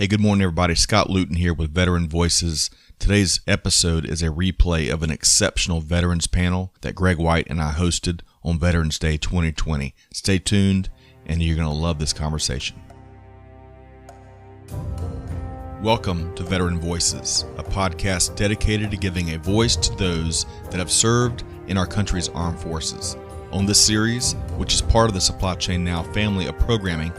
Hey, good morning, everybody. Scott Luton here with Veteran Voices. Today's episode is a replay of an exceptional veterans panel that Greg White and I hosted on Veterans Day 2020. Stay tuned, and you're going to love this conversation. Welcome to Veteran Voices, a podcast dedicated to giving a voice to those that have served in our country's armed forces. On this series, which is part of the Supply Chain Now family of programming,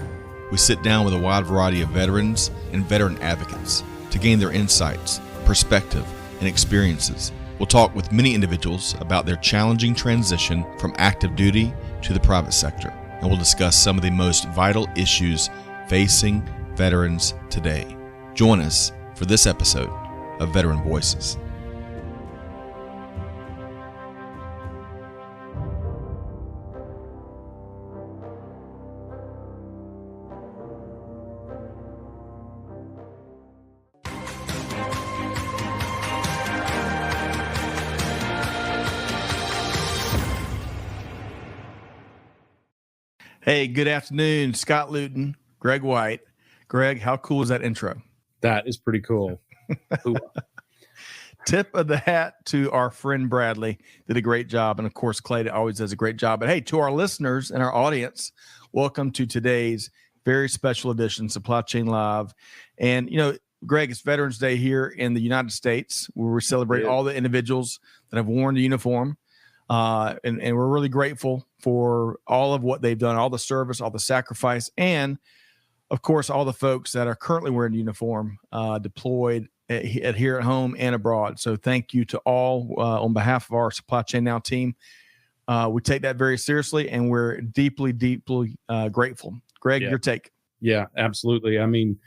we sit down with a wide variety of veterans and veteran advocates to gain their insights, perspective, and experiences. We'll talk with many individuals about their challenging transition from active duty to the private sector, and we'll discuss some of the most vital issues facing veterans today. Join us for this episode of Veteran Voices. Hey, good afternoon. Scott Luton, Greg White. Greg, how cool is that intro? That is pretty cool. Tip of the hat to our friend Bradley. Did a great job. And of course, Clay always does a great job. But hey, to our listeners and our audience, welcome to today's very special edition, Supply Chain Live. And, you know, Greg, it's Veterans Day here in the United States, where we celebrate all the individuals that have worn the uniform. And we're really grateful for all of what they've done, all the service, all the sacrifice, and of course, all the folks that are currently wearing uniform, deployed here at home and abroad. So thank you to all on behalf of our Supply Chain Now team. We take that very seriously, and we're deeply, deeply grateful. Greg, your take. Yeah, absolutely. I mean,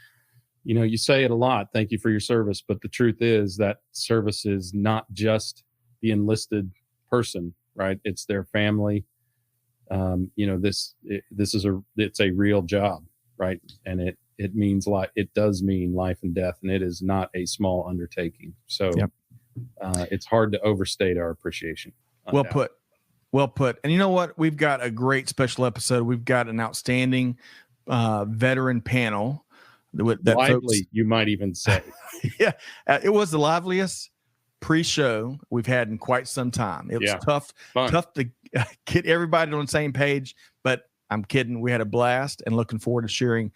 you know, you say it a lot, thank you for your service, but the truth is that service is not just the enlisted person, right? It's their family. You know, it's a real job, right? And it means it does mean life and death, and it is not a small undertaking. So it's hard to overstate our appreciation. Well put. And you know what? We've got a great special episode. We've got an outstanding veteran panel. That lively, folks, you might even say. Yeah, it was the liveliest pre-show we've had in quite some time. It was tough to get everybody on the same page, but I'm kidding. We had a blast and looking forward to sharing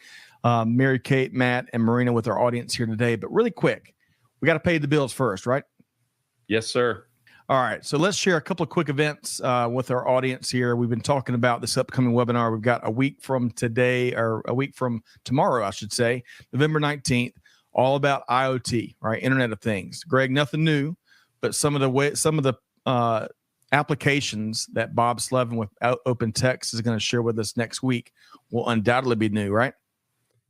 Mary, Kate, Matt, and Marina with our audience here today. But really quick, we got to pay the bills first, right? Yes, sir. All right. So let's share a couple of quick events with our audience here. We've been talking about this upcoming webinar. We've got a week from today, or a week from tomorrow, I should say, November 19th. All about IoT, right? Internet of Things. Greg, nothing new, but some of the applications that Bob Slevin with Open Text is going to share with us next week will undoubtedly be new, right?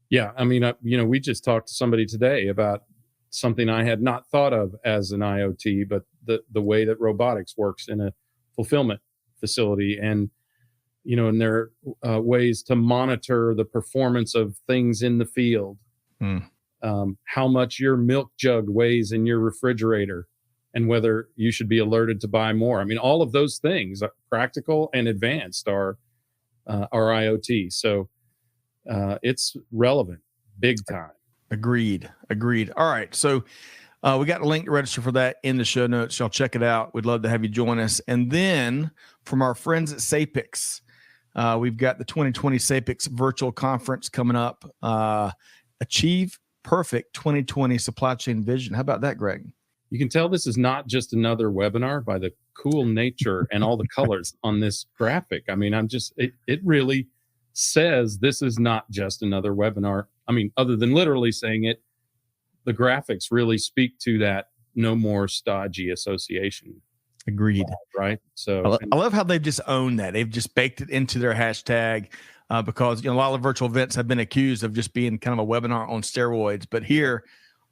Yeah, I mean, you know, we just talked to somebody today about something I had not thought of as an IoT, but the way that robotics works in a fulfillment facility, and you know, and there are ways to monitor the performance of things in the field. How much your milk jug weighs in your refrigerator, and whether you should be alerted to buy more. I mean, all of those things, practical and advanced, are IoT. So it's relevant, big time. Agreed. All right. So we got a link to register for that in the show notes. Y'all check it out. We'd love to have you join us. And then from our friends at SAPIX, we've got the 2020 SAPIX virtual conference coming up. Achieve Perfect 2020 Supply Chain Vision. How about that, Greg? You can tell this is not just another webinar by the cool nature and all the colors on this graphic. I mean, it really says this is not just another webinar. I mean, other than literally saying it, the graphics really speak to that no more stodgy association. Agreed. Right. So I love how they've just owned that. They've just baked it into their hashtag. Because you know, a lot of virtual events have been accused of just being kind of a webinar on steroids. But here,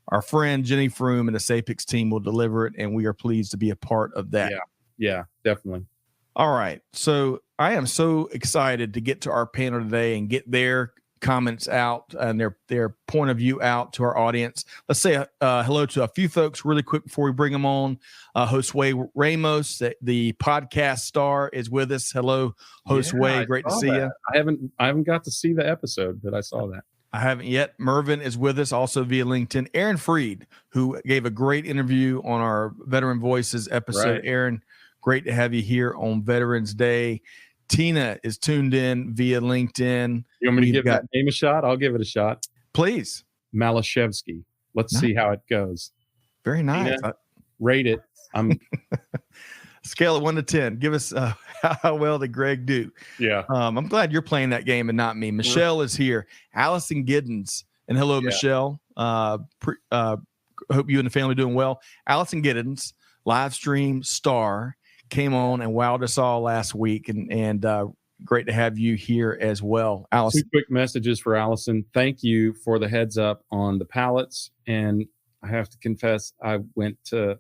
our friend Jenny Froome and the SAPIX team will deliver it, and we are pleased to be a part of that. Yeah, definitely. All right. So I am so excited to get to our panel today and get their comments out and their point of view out to our audience. Let's say hello to a few folks really quick before we bring them on. Josue Ramos, the podcast star, is with us. Hello, Josue. Great to see you. I haven't got to see the episode, but I saw that. I haven't yet. Mervin is with us also via LinkedIn. Aaron Freed, who gave a great interview on our Veteran Voices episode. Right. Aaron, great to have you here on Veterans Day. Tina is tuned in via LinkedIn. You want me to give that name a shot? I'll give it a shot. Please. Malashevsky. Let's see how it goes. Very nice. Tina, rate it. I'm scale of 1 to 10. Give us how well did Greg do? Yeah. I'm glad you're playing that game and not me. Michelle is here. Allison Giddens. And hello, Michelle. Hope you and the family are doing well. Allison Giddens, live stream star, came on and wowed us all last week. And great to have you here as well. Allison. 2 quick messages for Allison. Thank you for the heads up on the pallets. And I have to confess, I went to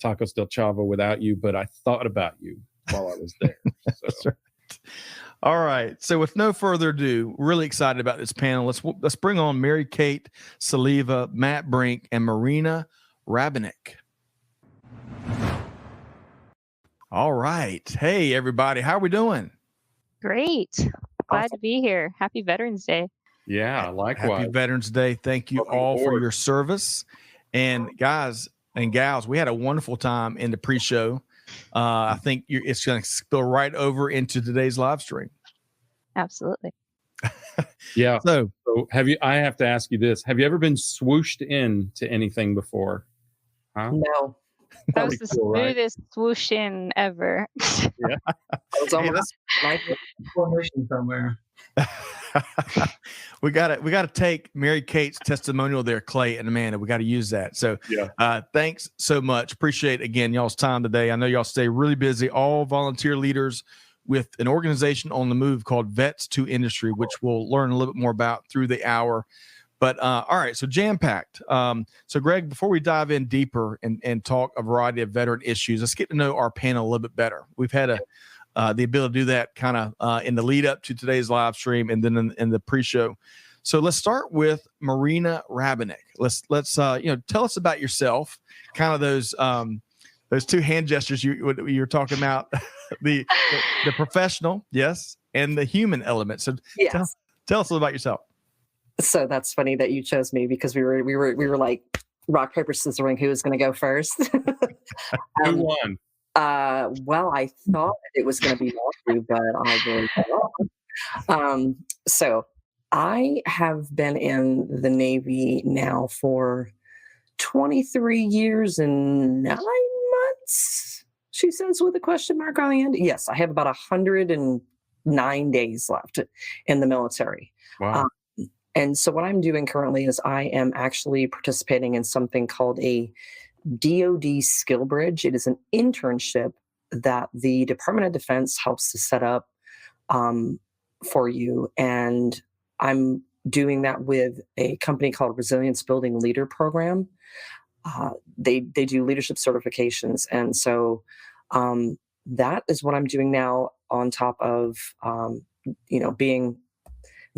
Tacos del Chavo without you, but I thought about you while I was there. So. That's right. All right. So with no further ado, really excited about this panel. Let's bring on Mary Kate Soliva, Matt Brink, and Marina Rabinek. All right. Hey, everybody. How are we doing? Great. Glad to be here. Happy Veterans Day. Yeah, likewise. Happy Veterans Day. Thank you all for your service. And guys and gals, we had a wonderful time in the pre-show. I think it's going to spill right over into today's live stream. Absolutely. Yeah. So I have to ask you this. Have you ever been swooshed in to anything before? Huh? No. That was the smoothest swoosh in ever. Yeah. It's almost like formation somewhere. we gotta take Mary Kate's testimonial there, Clay and Amanda. We got to use that. So thanks so much. Appreciate again y'all's time today. I know y'all stay really busy, all volunteer leaders with an organization on the move called Vets2Industry, which we'll learn a little bit more about through the hour. But all right, so jam-packed. So Greg, before we dive in deeper and talk a variety of veteran issues, let's get to know our panel a little bit better. We've had the ability to do that kind of in the lead up to today's live stream and then in the pre-show. So let's start with Marina Rabinek. Let's tell us about yourself, kind of those 2 hand gestures you were talking about, the professional, yes, and the human element. So yes. Tell us a little about yourself. So that's funny that you chose me because we were like rock, paper, scissors, ring. Who was going to go first? Who won? Well, I thought it was going to be Matthew, but I really thought. So I have been in the Navy now for 23 years and 9 months. She says with a question mark on the end. Yes, I have about 109 days left in the military. Wow. And so what I'm doing currently is I am actually participating in something called a DoD Skill Bridge. It is an internship that the Department of Defense helps to set up for you. And I'm doing that with a company called Resilience Building Leader Program. They do leadership certifications. And so that is what I'm doing now on top of, being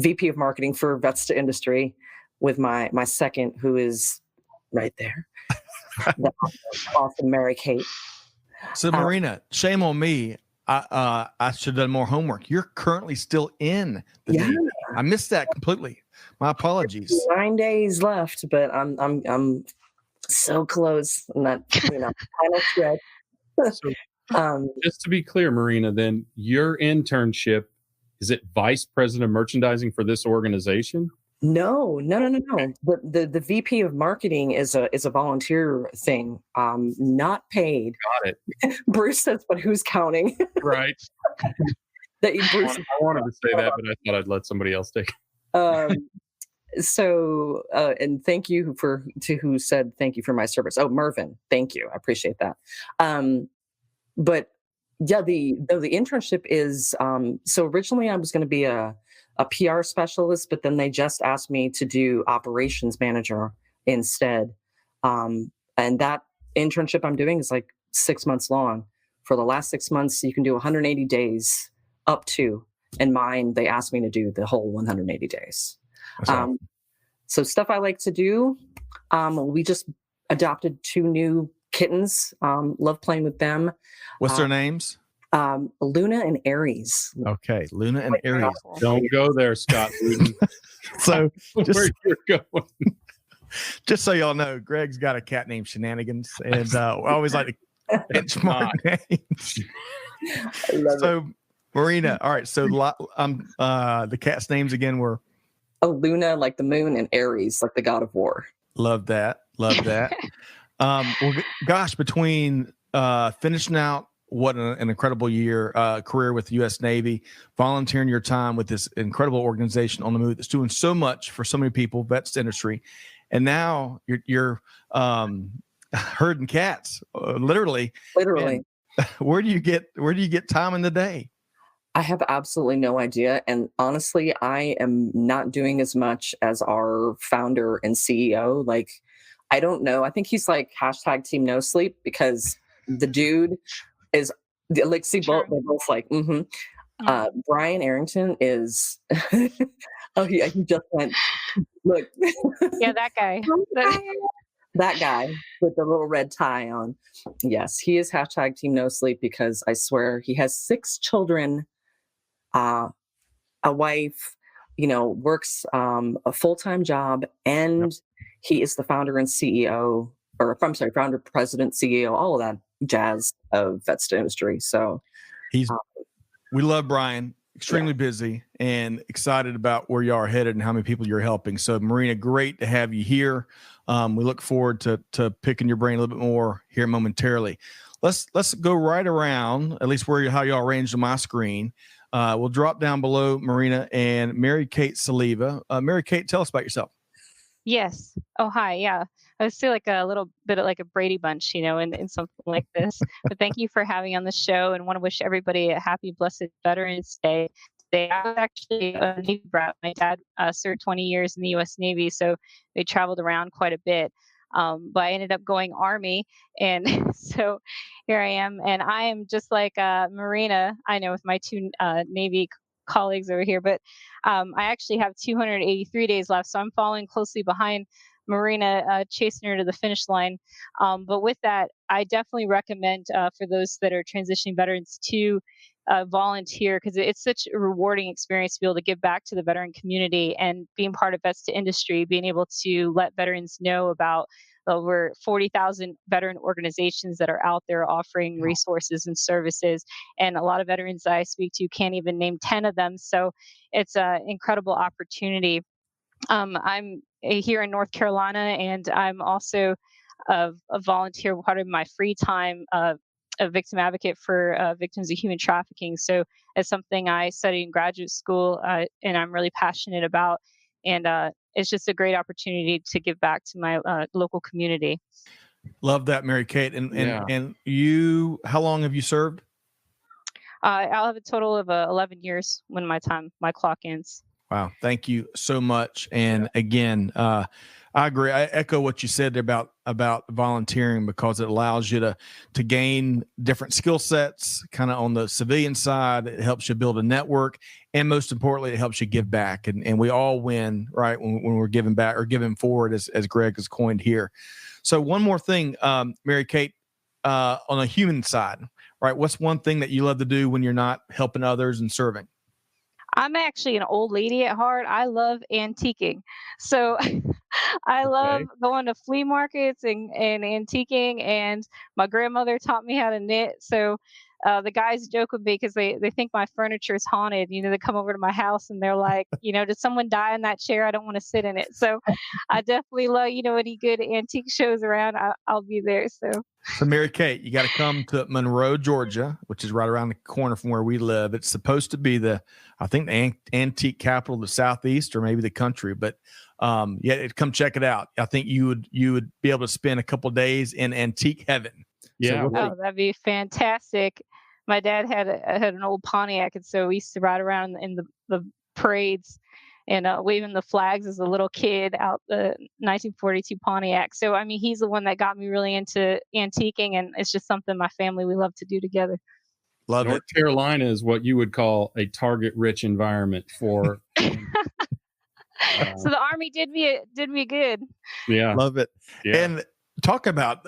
VP of marketing for Vets2Industry with my second, who is right there. The awesome Mary Kate. So Marina, shame on me. I should have done more homework. You're currently still in the Navy. I missed that completely. My apologies. 9 days left, but I'm so close. I'm not, final stretch. So, just to be clear, Marina, then your internship, is it vice president of merchandising for this organization? No. The VP of marketing is a volunteer thing, not paid. Got it. Bruce says, but who's counting? Right. Bruce. I wanted to say that, but I thought I'd let somebody else take it. So, and thank you to who said thank you for my service. Oh, Mervin, thank you. I appreciate that. But yeah, the internship is, so originally I was going to be a PR specialist, but then they just asked me to do operations manager instead. And that internship I'm doing is like 6 months long. For the last 6 months, you can do 180 days up to, and mine, they asked me to do the whole 180 days. So stuff I like to do, we just adopted 2 new kittens. Love playing with them. What's their names? Luna and Aries. Okay, Luna and Aries. Don't go there, Scott Luton. So Where you're going. just so y'all know, Greg's got a cat named Shenanigans, and I always like to benchmark names. So, Marina, all right. So, the cat's names again were Luna, like the moon, and Aries, like the god of war. Love that. Well, gosh, between finishing out what an incredible year career with the U.S. Navy, volunteering your time with this incredible organization on the move that's doing so much for so many people, Vets2Industry, and now you're herding cats, literally. Literally. Man, where do you get time in the day? I have absolutely no idea. And honestly, I am not doing as much as our founder and CEO. Like, I don't know. I think he's like hashtag team no sleep, because the dude is like, see, they're both like, Brian Arrington is, he just went, look. Yeah, that guy. That guy with the little red tie on. Yes, he is hashtag team no sleep, because I swear he has 6 children, a wife, works a full-time job, and he is the founder and CEO, or I'm sorry, founder, president, CEO, all of that jazz of Vets2Industry. So we love Brian, extremely busy and excited about where y'all are headed and how many people you're helping. So, Marina, great to have you here. We look forward to picking your brain a little bit more here momentarily. Let's go right around, at least how y'all arranged on my screen. We'll drop down below Marina and Mary Kate Soliva. Mary Kate, tell us about yourself. Yes. Oh, hi. Yeah. I would say like a little bit of like a Brady Bunch, in something like this. But thank you for having me on the show, and want to wish everybody a happy, blessed Veterans Day. I was actually a Navy brat. My dad served 20 years in the U.S. Navy, so they traveled around quite a bit. But I ended up going Army, and so here I am. And I am just like Marina, I know, with my 2 Navy colleagues over here, but I actually have 283 days left, so I'm following closely behind Marina, chasing her to the finish line. But with that, I definitely recommend for those that are transitioning veterans to volunteer, because it's such a rewarding experience to be able to give back to the veteran community, and being part of Vets2Industry, being able to let veterans know about over 40,000 veteran organizations that are out there offering resources and services. And a lot of veterans I speak to can't even name 10 of them. So it's an incredible opportunity. I'm here in North Carolina, and I'm also a volunteer, part of my free time, a victim advocate for victims of human trafficking. So it's something I studied in graduate school, and I'm really passionate about. And it's just a great opportunity to give back to my local community. Love that, Mary Kate. And you, how long have you served? I'll have a total of 11 years when my clock ends. Wow. Thank you so much. And again, I agree. I echo what you said about volunteering, because it allows you to gain different skill sets kind of on the civilian side. It helps you build a network. And most importantly, it helps you give back. And we all win, right, when we're giving back or giving forward, as Greg has coined here. So one more thing, Mary Kate, on a human side, right, what's one thing that you love to do when you're not helping others and serving? I'm actually an old lady at heart. I love antiquing. So I love going to flea markets and antiquing. And my grandmother taught me how to knit. So the guys joke with me because they think my furniture is haunted. They come over to my house and they're like, did someone die in that chair? I don't want to sit in it. So I definitely love, any good antique shows around, I'll be there. So Mary Kate, you got to come to Monroe, Georgia, which is right around the corner from where we live. It's supposed to be the antique capital of the Southeast, or maybe the country. But come check it out. I think you would be able to spend a couple of days in antique heaven. Yeah. So that'd be fantastic. My dad had an old Pontiac, and so we used to ride around in the parades and waving the flags as a little kid out the 1942 Pontiac. So, he's the one that got me really into antiquing, and it's just something my family, we love to do together. Love North it. Carolina is what you would call a target-rich environment for. So the Army did me good. Yeah. Love it. Yeah. And Talk about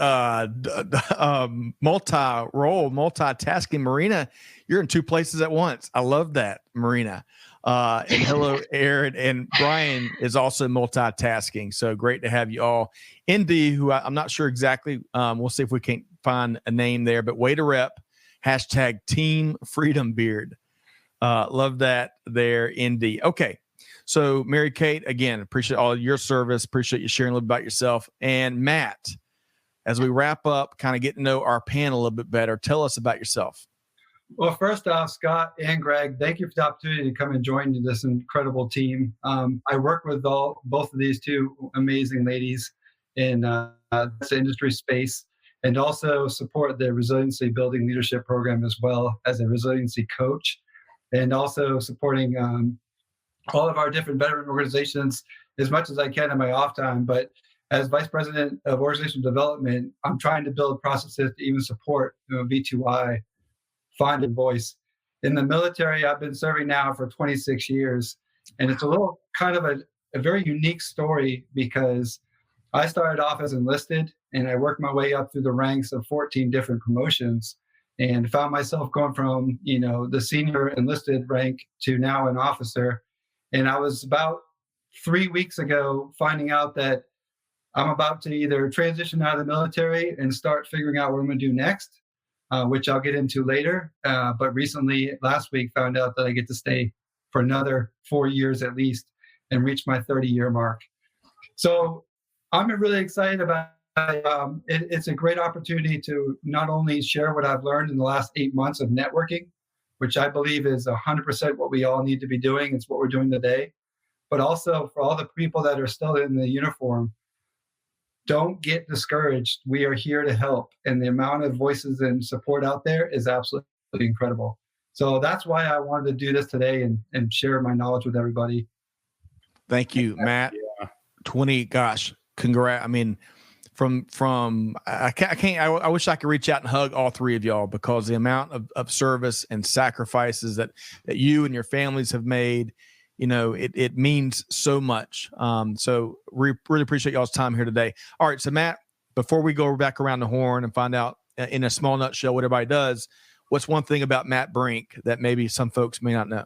multi-role, multitasking. Marina, you're in two places at once. I love that, Marina. And hello, Aaron. And Brian is also multitasking. So great to have you all. Indy, who I'm not sure exactly, we'll see if we can find a name there, but way to rep, hashtag Team Freedom Beard. Love that there, Indy. Okay. So Mary Kate, again, appreciate all of your service. Appreciate you sharing a little bit about yourself. And Matt, as we wrap up, kind of get to know our panel a little bit better, tell us about yourself. Well, first off, Scott and Greg, thank you for the opportunity to come and join this incredible team. I work with both of these two amazing ladies in the industry space, and also support the Resiliency Building Leadership Program as well as a resiliency coach, and also supporting all of our different veteran organizations as much as I can in my off time. But as Vice President of Organizational Development, I'm trying to build processes to even support V2I, Find and Voice. In the military, I've been serving now for 26 years. And it's a little kind of a very unique story, because I started off as enlisted and I worked my way up through the ranks of 14 different promotions, and found myself going from, the senior enlisted rank to now an officer. And I was about 3 weeks ago finding out that I'm about to either transition out of the military and start figuring out what I'm going to do next, which I'll get into later. But recently, last week, found out that I get to stay for another 4 years at least and reach my 30-year mark. So I'm really excited about it. It's a great opportunity to not only share what I've learned in the last 8 months of networking, which I believe is 100% what we all need to be doing. It's what we're doing today. But also for all the people that are still in the uniform, don't get discouraged. We are here to help. And the amount of voices and support out there is absolutely incredible. So that's why I wanted to do this today and share my knowledge with everybody. Thank you, Matt. Yeah. 20, gosh, congrats. I mean, I wish I could reach out and hug all three of y'all, because the amount of service and sacrifices that you and your families have made, it means so much. So really appreciate y'all's time here today. All right. So Matt, before we go back around the horn and find out in a small nutshell what everybody does, what's one thing about Matt Brink that maybe some folks may not know?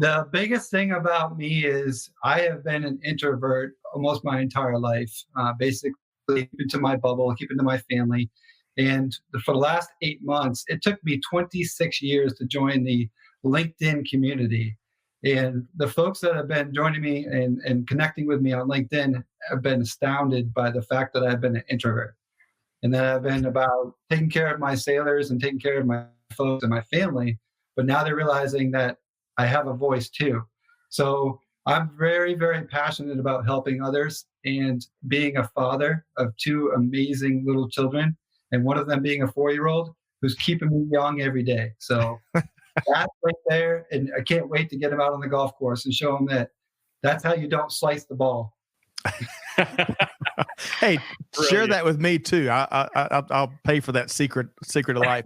The biggest thing about me is I have been an introvert almost my entire life, basically keeping to my bubble, keeping to my family. And for the last 8 months, it took me 26 years to join the LinkedIn community. And the folks that have been joining me and connecting with me on LinkedIn have been astounded by the fact that I've been an introvert, and that I've been about taking care of my sailors and taking care of my folks and my family. But now they're realizing that I have a voice too. So I'm very, very passionate about helping others and being a father of 2 amazing little children, and one of them being a 4-year-old who's keeping me young every day. So that's right there. And I can't wait to get him out on the golf course and show him that that's how you don't slice the ball. Hey, share that with me too. I'll pay for that secret of life.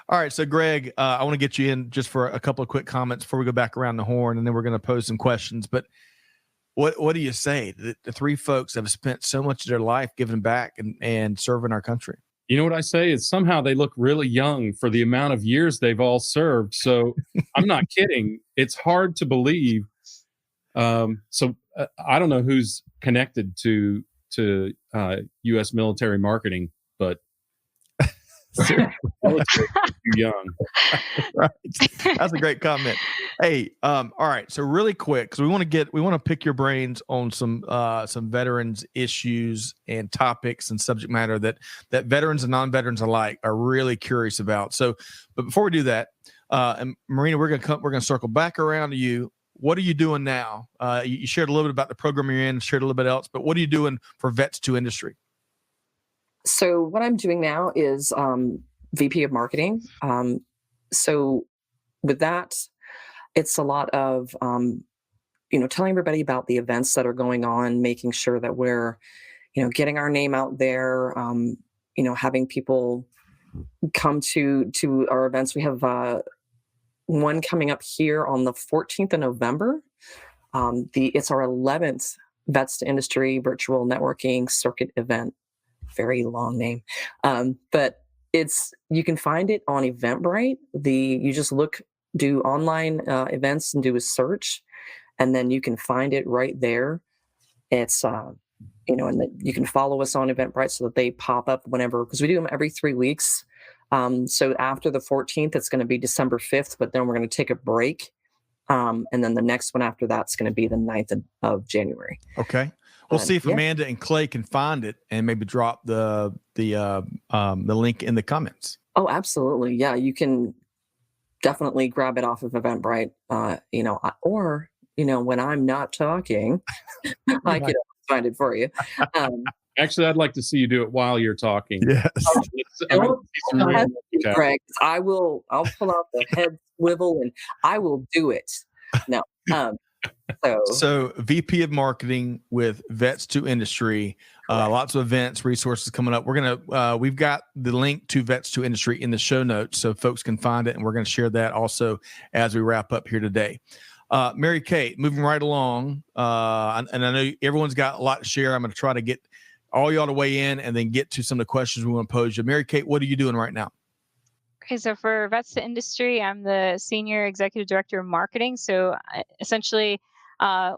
All right. So Greg, I want to get you in just for a couple of quick comments before we go back around the horn, and then we're going to pose some questions. But what do you say? The three folks have spent so much of their life giving back and serving our country. You know what I say is somehow they look really young for the amount of years they've all served. So I'm not kidding. It's hard to believe. So I don't know who's connected to U.S. military marketing, but military too young. Right. That's a great comment. Hey, all right. So really quick, because we want to pick your brains on some veterans issues and topics and subject matter that veterans and non-veterans alike are really curious about. So, but before we do that, and Marina, we're gonna circle back around to you. What are you doing now? You shared a little bit about the program you're in, shared a little bit else, but what are you doing for Vets2Industry? So what I'm doing now is VP of marketing. So with that, it's a lot of, telling everybody about the events that are going on, making sure that we're, getting our name out there, having people come to our events. We have one coming up here on the 14th of November. It's our 11th Vets2Industry virtual networking circuit event. very long name. But you can find it on Eventbrite. You just do online events and do a search, and then you can find it right there. It's and you can follow us on Eventbrite so that they pop up whenever, because we do them every 3 weeks. So after the 14th, it's going to be December 5th, but then we're going to take a break. And then the next one after that's going to be the 9th of January. Okay. We'll see if Amanda and Clay can find it and maybe drop the link in the comments. Oh, absolutely. Yeah, you can definitely grab it off of Eventbrite. Or when I'm not talking, I can find it for you. Actually, I'd like to see you do it while you're talking. Yes. Greg, I'll pull out the head swivel and I will do it. No. So VP of Marketing with Vets2Industry, lots of events, resources coming up. We've got the link to Vets2Industry in the show notes so folks can find it, and we're going to share that also as we wrap up here today. Mary Kate, moving right along, and I know everyone's got a lot to share. I'm going to try to get all y'all to weigh in and then get to some of the questions we want to pose you. Mary Kate, what are you doing right now? Okay, so for Vets2Industry, I'm the Senior Executive Director of Marketing. So essentially,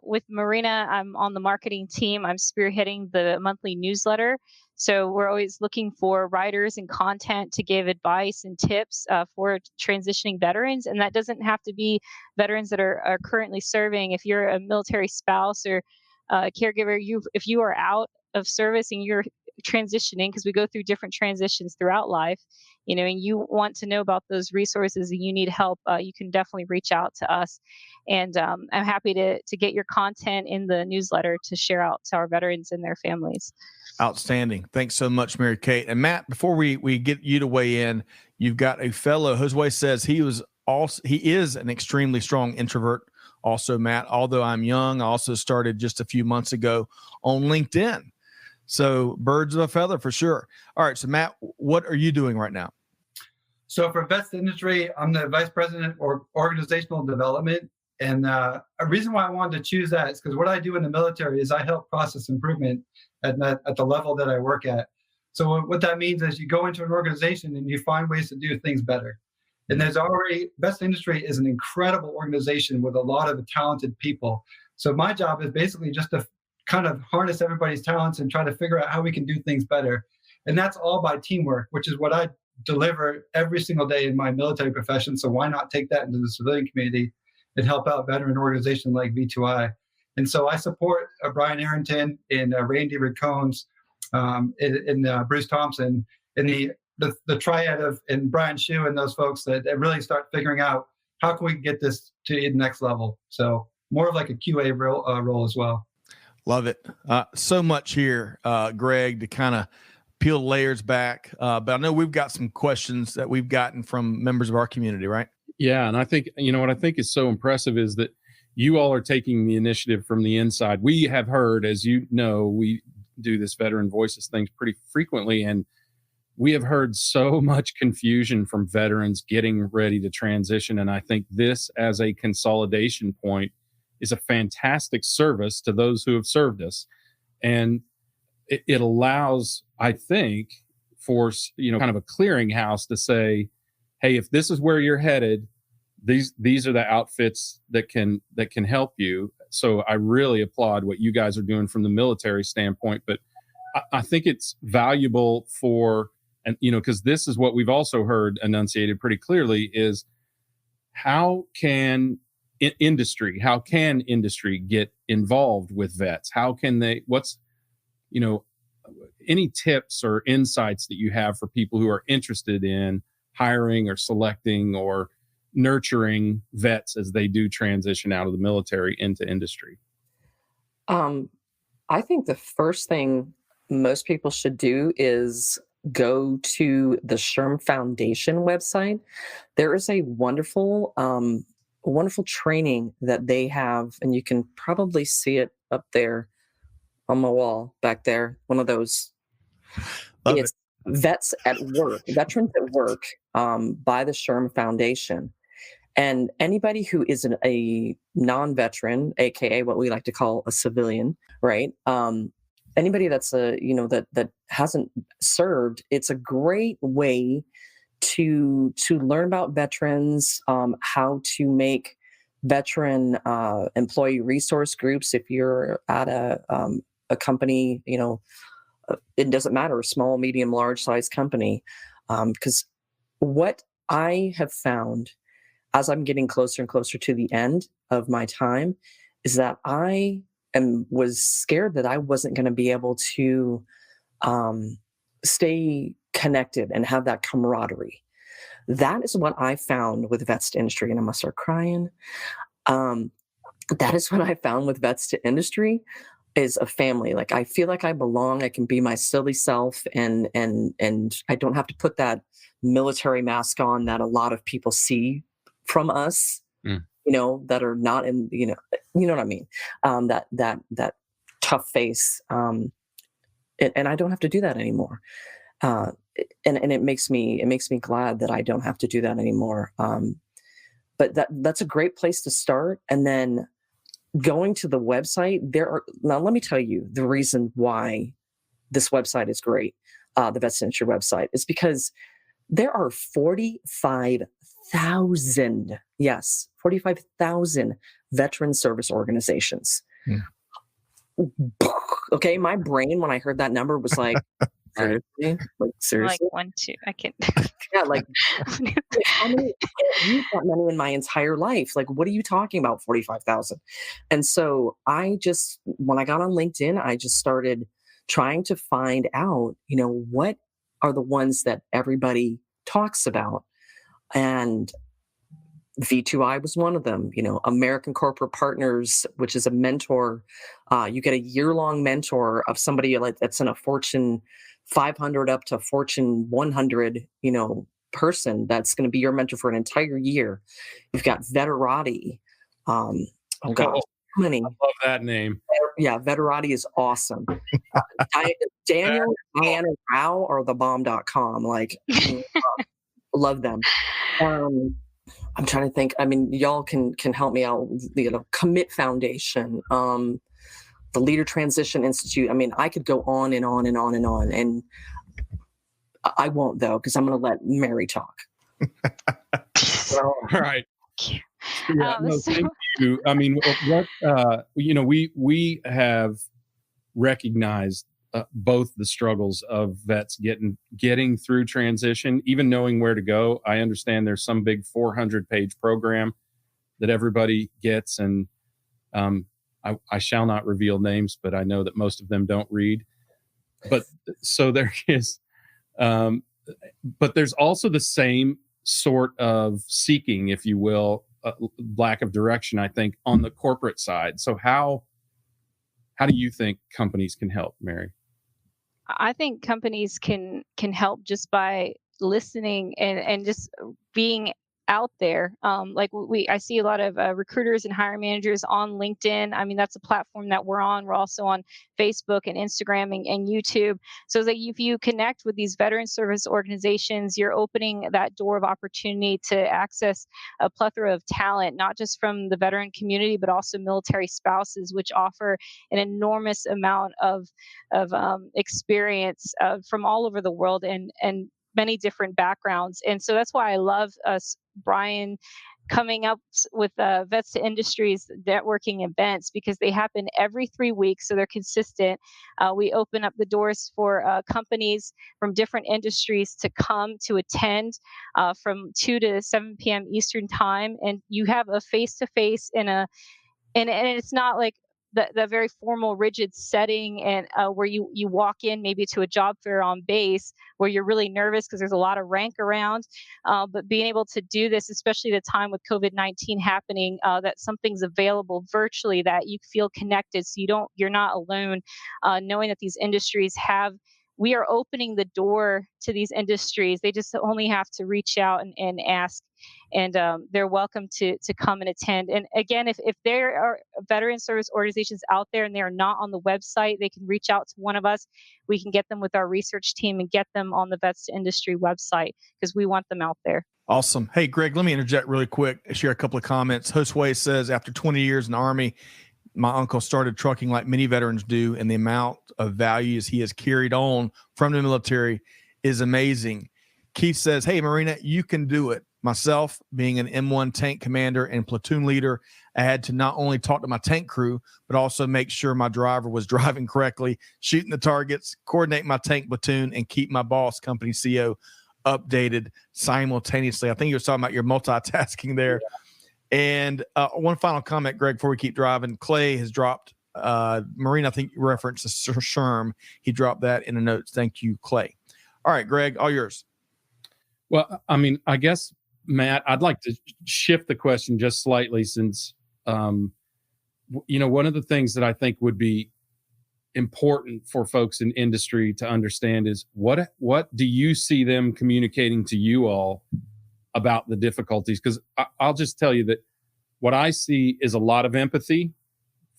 with Marina, I'm on the marketing team. I'm spearheading the monthly newsletter. So we're always looking for writers and content to give advice and tips for transitioning veterans. And that doesn't have to be veterans that are currently serving. If you're a military spouse or a caregiver, if you are out of service and you're transitioning, because we go through different transitions throughout life, and you want to know about those resources and you need help, you can definitely reach out to us. And I'm happy to get your content in the newsletter to share out to our veterans and their families. Outstanding. Thanks so much, Mary Kate. And Matt, before we get you to weigh in, you've got a fellow, Josue says he is an extremely strong introvert. Also, Matt, although I'm young, I also started just a few months ago on LinkedIn. So birds of a feather for sure. All right. So Matt, what are you doing right now? So for Vets2Industry, I'm the Vice President of Organizational Development. And a reason why I wanted to choose that is because what I do in the military is I help process improvement at the level that I work at. So what that means is you go into an organization and you find ways to do things better. And Vets2Industry is an incredible organization with a lot of talented people. So my job is basically just to kind of harness everybody's talents and try to figure out how we can do things better. And that's all by teamwork, which is what I deliver every single day in my military profession. So why not take that into the civilian community and help out veteran organizations like V2I? And so I support Brian Arrington and Randy Ricones and Bruce Thompson and the triad of and Brian Shue and those folks that really start figuring out how can we get this to the next level. So more of like a QA role as well. Love it. So much here, Greg, to kind of peel layers back. But I know we've got some questions that we've gotten from members of our community, right? Yeah. And I think, what I think is so impressive is that you all are taking the initiative from the inside. We have heard, as you know, we do this Veteran Voices things pretty frequently, and we have heard so much confusion from veterans getting ready to transition. And I think this as a consolidation point is a fantastic service to those who have served us. And it allows, I think, for, kind of a clearinghouse to say, hey, if this is where you're headed, these are the outfits that can help you. So I really applaud what you guys are doing from the military standpoint, but I think it's valuable for, and because this is what we've also heard enunciated pretty clearly, is how can industry get involved with vets? How can they, any tips or insights that you have for people who are interested in hiring or selecting or nurturing vets as they do transition out of the military into industry? I think the first thing most people should do is go to the SHRM Foundation website. There is a wonderful training that they have, and you can probably see it up there on my wall back there. One of those. It's Veterans at Work by the SHRM Foundation. And anybody who is a non-veteran, aka what we like to call a civilian, right? anybody that's that hasn't served, it's a great way to learn about veterans, how to make veteran employee resource groups. If you're at a company, it doesn't matter, small, medium, large size company, because what I have found as I'm getting closer and closer to the end of my time is that I was scared that I wasn't going to be able to stay connected and have that camaraderie. That is what I found with Vets2Industry, and I'm gonna start crying. That is what I found with Vets2Industry is a family. Like, I feel like I belong. I can be my silly self, and I don't have to put that military mask on that a lot of people see from us. That are not in, you know what I mean? That tough face. And I don't have to do that anymore. And it makes me glad that I don't have to do that anymore. But that's a great place to start. And then going to the website, now let me tell you the reason why this website is great. The Vets2Industry website is because there are 45,000 veteran service organizations. Okay, my brain, when I heard that number, was like, seriously? Like, seriously? Like 1, 2, I can't. Yeah, like, how many? I can't use that many in my entire life. Like, what are you talking about, 45,000? And so when I got on LinkedIn, I just started trying to find out, what are the ones that everybody talks about. And V2I was one of them. American Corporate Partners, which is a mentor. You get a year-long mentor of somebody that's in a Fortune 500 up to Fortune 100, person that's going to be your mentor for an entire year. You've got Veterati. Oh gosh, how many? I love that name. Yeah, Veterati is awesome. Daniel, Diana, Rao, or thebomb.com. Like, love them. I'm trying to think. I mean, y'all can help me out. Commit Foundation, the Leader Transition Institute. I mean, I could go on and on and on and on, and I won't, though, because I'm going to let Mary talk. All right. Yeah, thank you. I mean, we have recognized both the struggles of vets getting through transition, even knowing where to go. I understand there's some big 400-page program that everybody gets, and I shall not reveal names, but I know that most of them don't read. But so there is, but there's also the same sort of seeking, if you will, lack of direction, I think, on the corporate side. So how do you think companies can help, Mary? I think companies can help just by listening and just being out there. I see a lot of recruiters and hiring managers on LinkedIn. I mean, that's a platform that we're on. We're also on Facebook and Instagram and YouTube. So that if you connect with these veteran service organizations, you're opening that door of opportunity to access a plethora of talent, not just from the veteran community, but also military spouses, which offer an enormous amount of experience from all over the world and many different backgrounds. And so that's why I love us, Brian, coming up with Vets2Industry's networking events, because they happen every 3 weeks, so they're consistent. We open up the doors for companies from different industries to come to attend from 2 to 7 p.m. Eastern time, and you have a face-to-face and it's not like the very formal, rigid setting, and where you walk in maybe to a job fair on base where you're really nervous because there's a lot of rank around. But being able to do this, especially at a time with COVID-19 happening, that something's available virtually, that you feel connected, so you're not alone. Knowing that these industries we are opening the door to these industries. They just only have to reach out and ask, and they're welcome to come and attend. And again, if there are veteran service organizations out there and they are not on the website, they can reach out to one of us. We can get them with our research team and get them on the Vets2Industry website, because we want them out there. Awesome. Hey, Greg, let me interject really quick, share a couple of comments. Josue says, after 20 years in the Army, my uncle started trucking like many veterans do, and the amount of values he has carried on from the military is amazing. Keith says, hey, Marina, you can do it. Myself, being an M1 tank commander and platoon leader, I had to not only talk to my tank crew, but also make sure my driver was driving correctly, shooting the targets, coordinate my tank platoon, and keep my boss, company CO, updated simultaneously. I think you were talking about your multitasking there. Yeah. And one final comment, Greg, before we keep driving. Clay has dropped, Marina, I think you referenced the SHRM. He dropped that in the notes. Thank you, Clay. All right, Greg, all yours. Well, I mean, I guess, Matt, I'd like to shift the question just slightly since, one of the things that I think would be important for folks in industry to understand is what do you see them communicating to you all about the difficulties? Because I'll just tell you that what I see is a lot of empathy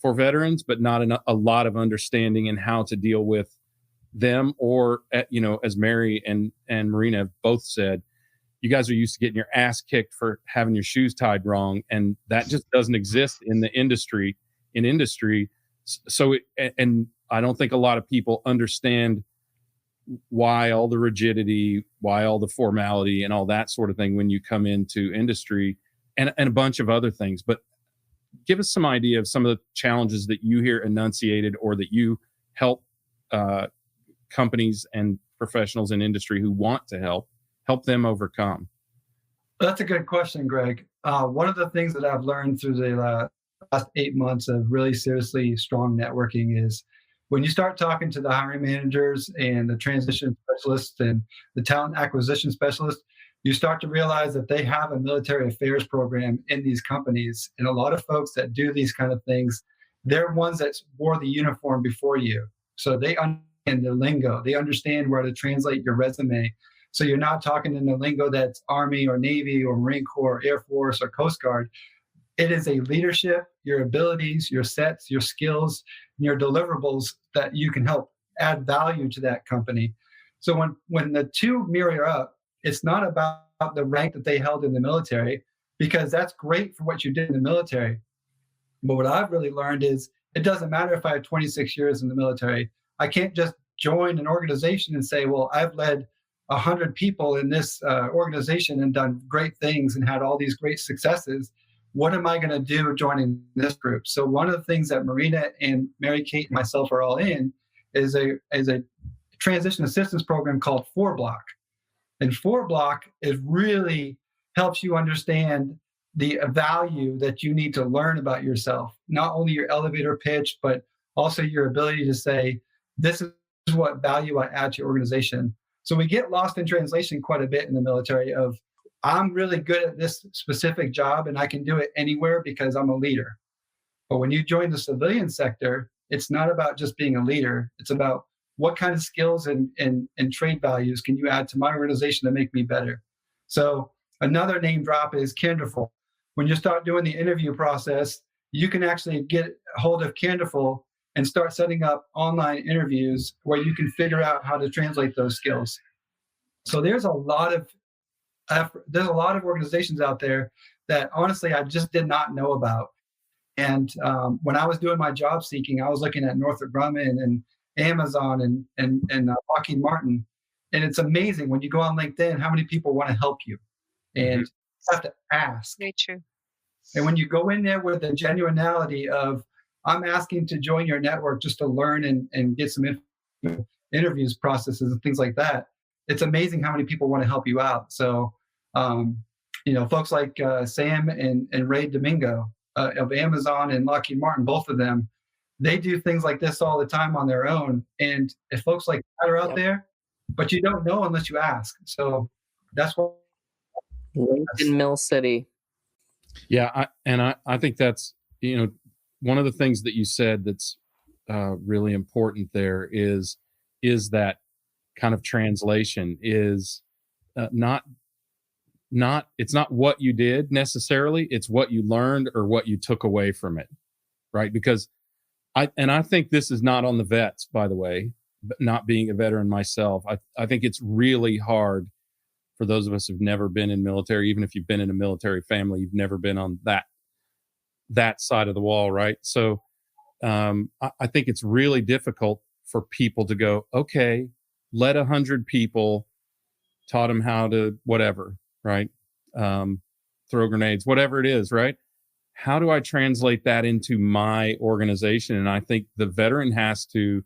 for veterans, but not a lot of understanding in how to deal with them, or, as Mary and Marina have both said, you guys are used to getting your ass kicked for having your shoes tied wrong. And that just doesn't exist in the industry, So, and I don't think a lot of people understand why all the rigidity, why all the formality and all that sort of thing when you come into industry, and a bunch of other things. But give us some idea of some of the challenges that you hear enunciated, or that you help companies and professionals in industry who want to help them overcome. That's a good question, Greg. One of the things that I've learned through the last 8 months of really seriously strong networking is when you start talking to the hiring managers and the transition specialists and the talent acquisition specialists, you start to realize that they have a military affairs program in these companies. And a lot of folks that do these kind of things, they're ones that wore the uniform before you. So they understand the lingo. They understand where to translate your resume. So you're not talking in the lingo that's Army or Navy or Marine Corps, Air Force or Coast Guard. It is a leadership, your abilities, your sets, your skills, and your deliverables that you can help add value to that company. So when the two mirror up, it's not about the rank that they held in the military, because that's great for what you did in the military. But what I've really learned is it doesn't matter if I have 26 years in the military. I can't just join an organization and say, well, I've led 100 people in this organization and done great things and had all these great successes. What am I going to do joining this group? So one of the things that Marina and Mary Kate and myself are all in is a transition assistance program called 4Block. And 4Block is really helps you understand the value that you need to learn about yourself, not only your elevator pitch, but also your ability to say, this is what value I add to your organization. So we get lost in translation quite a bit in the military of, I'm really good at this specific job and I can do it anywhere because I'm a leader. But when you join the civilian sector, it's not about just being a leader. It's about what kind of skills and trade values can you add to my organization to make me better. So another name drop is Canderful. When you start doing the interview process, you can actually get a hold of Canderful and start setting up online interviews where you can figure out how to translate those skills. So there's a lot of organizations out there that honestly I just did not know about. And when I was doing my job seeking, I was looking at Northrop Grumman and Amazon and Lockheed Martin. And it's amazing when you go on LinkedIn how many people want to help you. And you have to ask. Very true. And when you go in there with the genuinity of, I'm asking to join your network just to learn and get some interviews processes and things like that, it's amazing how many people want to help you out. So, folks like Sam and Ray Domingo of Amazon and Lockheed Martin, both of them, they do things like this all the time on their own. And if folks like that are out there, but you don't know unless you ask. So that's what. LinkedIn Mill City. Yeah, I think that's, one of the things that you said that's really important there is that kind of translation is not it's not what you did necessarily, it's what you learned or what you took away from it, right? Because I think this is not on the vets, by the way, but not being a veteran myself. I think it's really hard for those of us who've never been in military, even if you've been in a military family, you've never been on that side of the wall, right? So I think it's really difficult for people to go, okay, let 100 people, taught them how to whatever, right? Throw grenades, whatever it is, right? How do I translate that into my organization? And I think the veteran has to,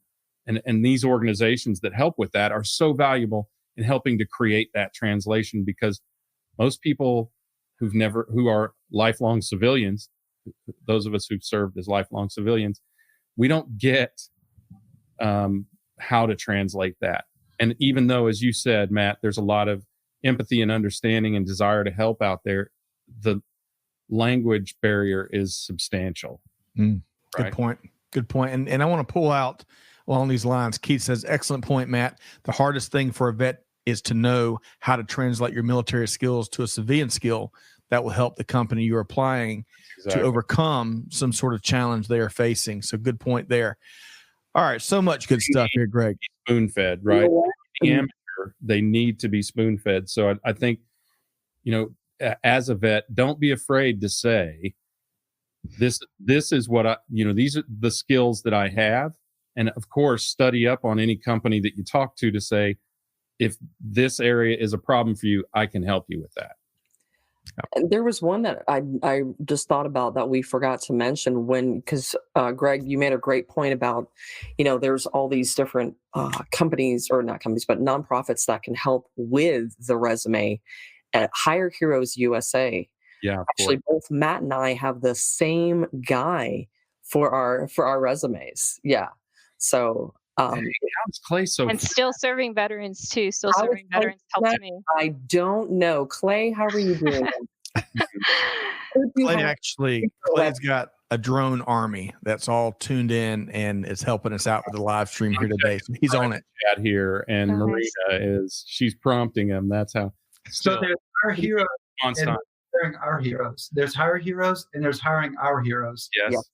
and these organizations that help with that are so valuable in helping to create that translation, because most people who are lifelong civilians, those of us who've served as lifelong civilians, we don't get how to translate that. And even though, as you said, Matt, there's a lot of empathy and understanding and desire to help out there, the language barrier is substantial. Right? Good point. Good point. And I want to pull out along these lines. Keith says, excellent point, Matt. The hardest thing for a vet is to know how to translate your military skills to a civilian skill that will help the company you're applying to overcome some sort of challenge they are facing. So good point there. All right. So much good stuff here, Greg. Spoon-fed, right? The amateur, they need to be spoon-fed. So I think, as a vet, don't be afraid to say, this is what these are the skills that I have. And of course, study up on any company that you talk to say, if this area is a problem for you, I can help you with that. And there was one that I just thought about that we forgot to mention because Greg, you made a great point about, there's all these different companies, or not companies, but nonprofits that can help with the resume. At Hire Heroes USA, actually, both Matt and I have the same guy for our resumes. Yeah, so. How's Clay so? And still serving veterans too. Still serving veterans helps me. I don't know, Clay. How are you doing? Clay's got a drone army that's all tuned in and is helping us out with the live stream here today. So he's on it. Chat here, and Marina she's prompting him. That's how. So there's our heroes and hiring our heroes. There's hire heroes and there's hiring our heroes. Yes.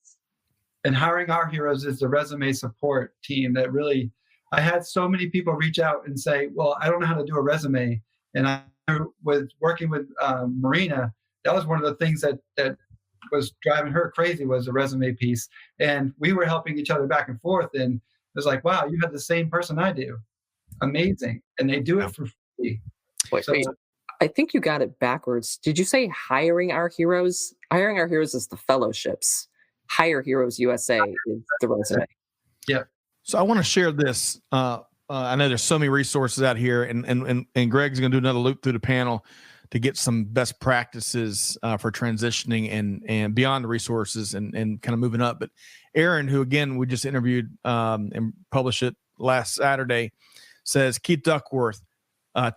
And hiring our heroes is the resume support team that really, I had so many people reach out and say, well, I don't know how to do a resume. And I was working with Marina. That was one of the things that was driving her crazy, was the resume piece. And we were helping each other back and forth. And it was like, wow, you have the same person I do. Amazing. And they do it for free. Wait, I think you got it backwards. Did you say hiring our heroes? Hiring our heroes is the fellowships. Hire Heroes USA is the resume. Yeah. So I want to share this. I know there's so many resources out here, and Greg's going to do another loop through the panel to get some best practices for transitioning and beyond the resources and kind of moving up. But Aaron, who again we just interviewed and published it last Saturday, says Keith Duckworth,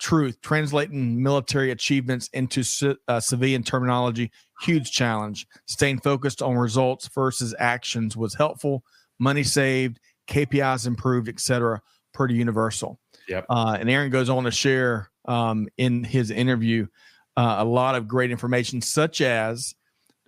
truth, translating military achievements into civilian terminology, huge challenge. Staying focused on results versus actions was helpful. Money saved, KPIs improved, etc. Pretty universal. Yep. And Aaron goes on to share in his interview a lot of great information, such as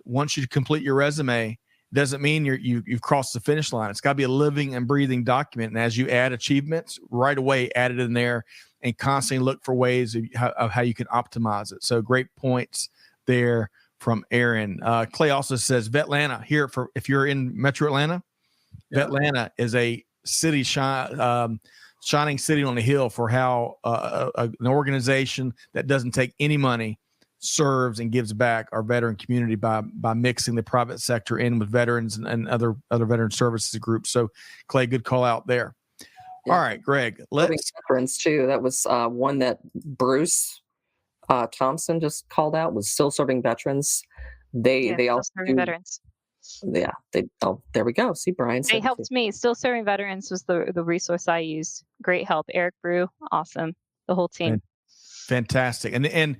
once you complete your resume, doesn't mean you've crossed the finish line. It's got to be a living and breathing document. And as you add achievements, right away add it in there and constantly look for ways of how you can optimize it. So great points there from Aaron. Clay also says Vetlanta here if you're in Metro Atlanta. Yeah. Vetlanta is a city shining city on the hill for how an organization that doesn't take any money serves and gives back our veteran community by mixing the private sector in with veterans and other veteran services groups. So Clay, good call out there. Yeah. All right, Greg, let's veterans too. That was one that Bruce Thompson just called out, was still serving veterans. They also serving veterans. Yeah, there we go. See, Brian. They helped me. Still serving veterans was the resource I used. Great help. Eric Brew, awesome. The whole team. Fantastic. And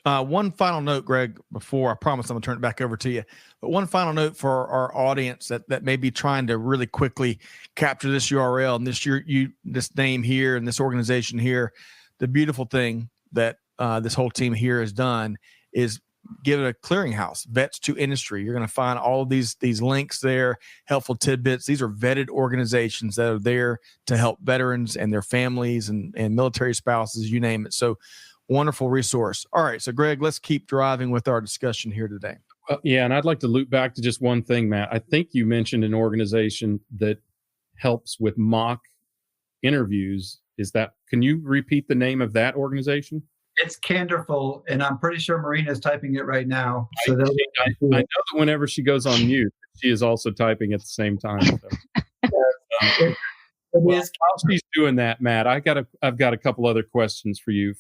one final note, Greg, before I promise I'm gonna turn it back over to you, but one final note for our audience that may be trying to really quickly capture this URL and this name here and this organization here. The beautiful thing that this whole team here has done is give it a clearinghouse, Vets2Industry. You're going to find all of these links there, helpful tidbits. These are vetted organizations that are there to help veterans and their families and military spouses, you name it. So wonderful resource. All right. So Greg, let's keep driving with our discussion here today. Yeah, and I'd like to loop back to just one thing, Matt. I think you mentioned an organization that helps with mock interviews. Can you repeat the name of that organization? It's Canderful, and I'm pretty sure Marina's typing it right now. I know that whenever she goes on mute, she is also typing at the same time. So. While she's doing that, Matt, I've got a couple other questions for you.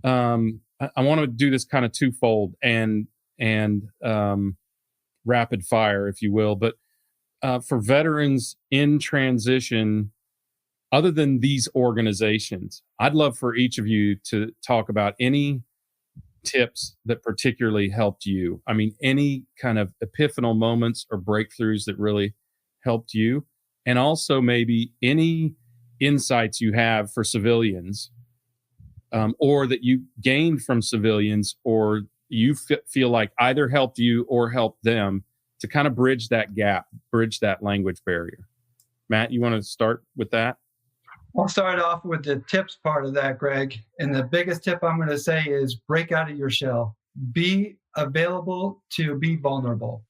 I want to do this kind of twofold and rapid fire, if you will. But for veterans in transition, other than these organizations, I'd love for each of you to talk about any tips that particularly helped you. I mean, any kind of epiphanal moments or breakthroughs that really helped you. And also maybe any insights you have for civilians, or that you gained from civilians, or you feel like either helped you or helped them, to kind of bridge that gap, bridge that language barrier. Matt, you want to start with that? I'll start off with the tips part of that, Greg. And the biggest tip I'm going to say is break out of your shell. Be available to be vulnerable.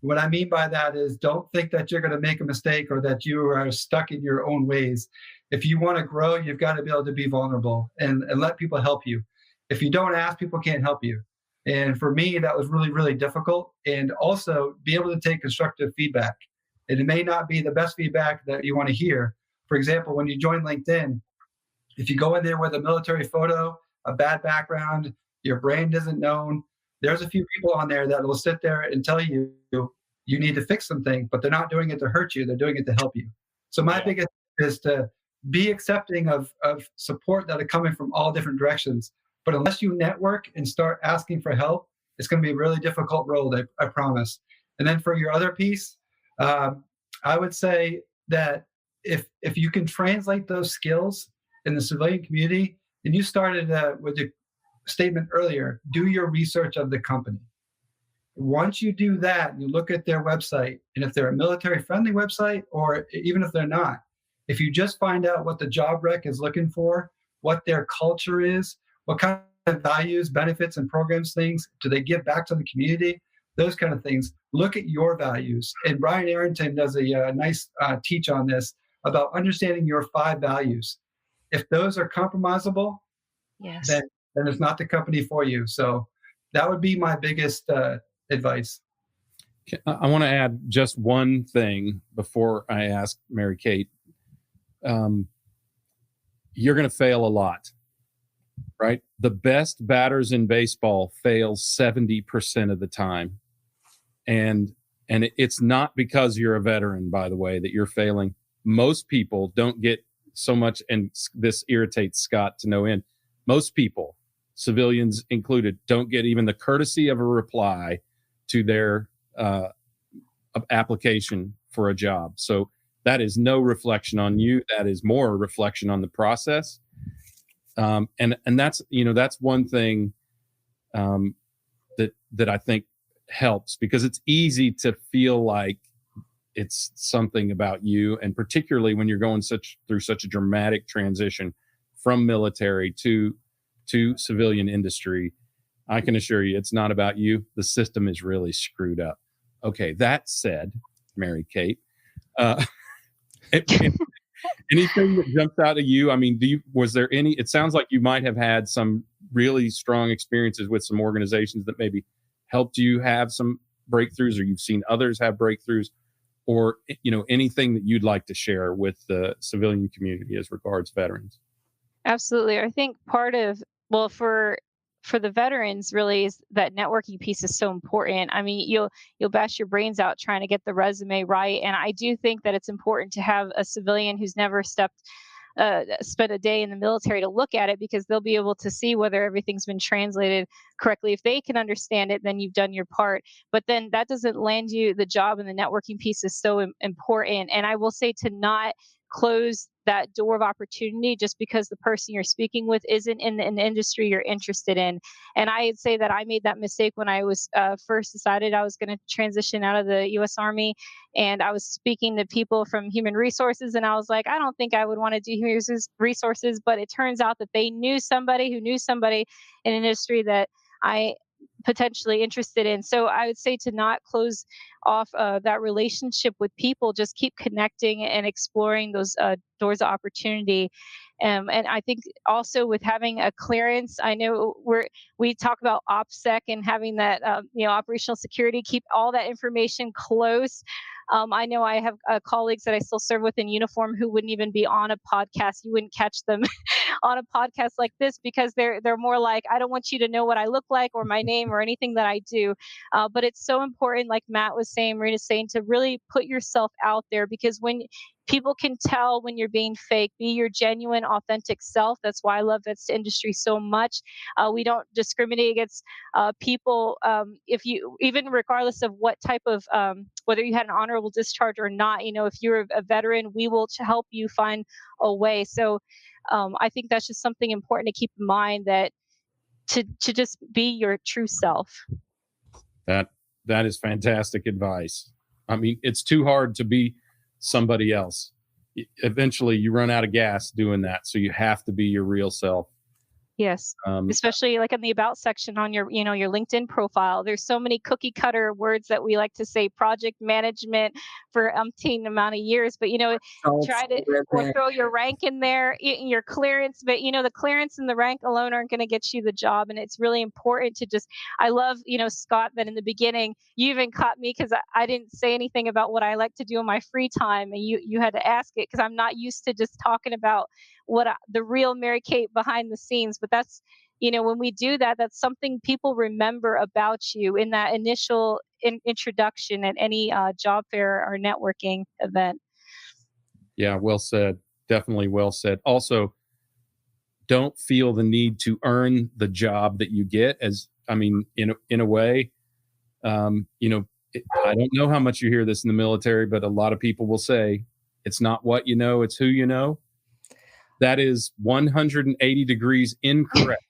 What I mean by that is don't think that you're going to make a mistake or that you are stuck in your own ways. If you want to grow, you've got to be able to be vulnerable and let people help you. If you don't ask, people can't help you. And for me, that was really, really difficult. And also be able to take constructive feedback. And it may not be the best feedback that you want to hear. For example, when you join LinkedIn, if you go in there with a military photo, a bad background, your brand isn't known, there's a few people on there that will sit there and tell you you need to fix something, but they're not doing it to hurt you. They're doing it to help you. So my biggest is to be accepting of support that are coming from all different directions. But unless you network and start asking for help, it's going to be a really difficult road, I promise. And then for your other piece, I would say that if you can translate those skills in the civilian community, and you started with the statement earlier, do your research of the company. Once you do that, you look at their website, and if they're a military-friendly website, or even if they're not, if you just find out what the job rec is looking for, what their culture is, what kind of values, benefits, and programs things do they give back to the community, those kind of things. Look at your values. And Brian Arrington does a nice teach on this about understanding your 5 values. If those are compromisable, then it's not the company for you. So that would be my biggest advice. I want to add just one thing before I ask Mary Kate. You're going to fail a lot, right? The best batters in baseball fail 70% of the time. And it's not because you're a veteran, by the way, that you're failing. Most people don't get so much, and this irritates Scott to no end. Most people, civilians included, don't get even the courtesy of a reply to their application for a job. So that is no reflection on you. That is more a reflection on the process. And that's, that's one thing that I think helps, because it's easy to feel like it's something about you, and particularly when you're going through such a dramatic transition from military to civilian industry. I can assure you it's not about you. The system is really screwed up. Okay, that said, Mary Kate, anything that jumps out at you? I mean, was there any? It sounds like you might have had some really strong experiences with some organizations that maybe helped you have some breakthroughs, or you've seen others have breakthroughs, or anything that you'd like to share with the civilian community as regards veterans. Absolutely. I think part of, for the veterans, really, is that networking piece is so important. I mean, you'll bash your brains out trying to get the resume right, and I do think that it's important to have a civilian who's never spent a day in the military to look at it, because they'll be able to see whether everything's been translated correctly. If they can understand it, then you've done your part. But then that doesn't land you the job, and the networking piece is so important. And I will say to not close that door of opportunity just because the person you're speaking with isn't in the industry you're interested in. And I'd say that I made that mistake when I was first decided I was going to transition out of the U.S. Army, and I was speaking to people from human resources, and I was like, I don't think I would want to do human resources, but it turns out that they knew somebody who knew somebody in an industry that I potentially interested in. So I would say to not close off that relationship with people, just keep connecting and exploring those doors of opportunity. And I think also with having a clearance, I know we talk about OPSEC and having that, operational security, keep all that information close. I know I have colleagues that I still serve with in uniform who wouldn't even be on a podcast. You wouldn't catch them on a podcast like this because they're more like, I don't want you to know what I look like or my name or anything that I do. But it's so important, like Matt was saying, Marina's saying, to really put yourself out there, because when people can tell when you're being fake, be your genuine, authentic self. That's why I love Vets2Industry so much. We don't discriminate against people. If you, even regardless of what type of, whether you had an honorable discharge or not, if you're a veteran, we will help you find a way. So I think that's just something important to keep in mind, that to just be your true self. That is fantastic advice. I mean, it's too hard to be somebody else. Eventually you run out of gas doing that. So you have to be your real self. Yes. Especially like in the about section on your, your LinkedIn profile, there's so many cookie cutter words that we like to say, project management for umpteen amount of years, but try to or throw your rank in there, your clearance, but the clearance and the rank alone aren't going to get you the job. And it's really important to just, I love, Scott, that in the beginning, you even caught me because I didn't say anything about what I like to do in my free time. And you had to ask it because I'm not used to just talking about the real Mary Kate behind the scenes. But that's, when we do that, that's something people remember about you in that initial introduction at any job fair or networking event. Yeah, well said. Definitely well said. Also, don't feel the need to earn the job that you get. In a way, I don't know how much you hear this in the military, but a lot of people will say, it's not what you know, it's who you know. That is 180 degrees incorrect.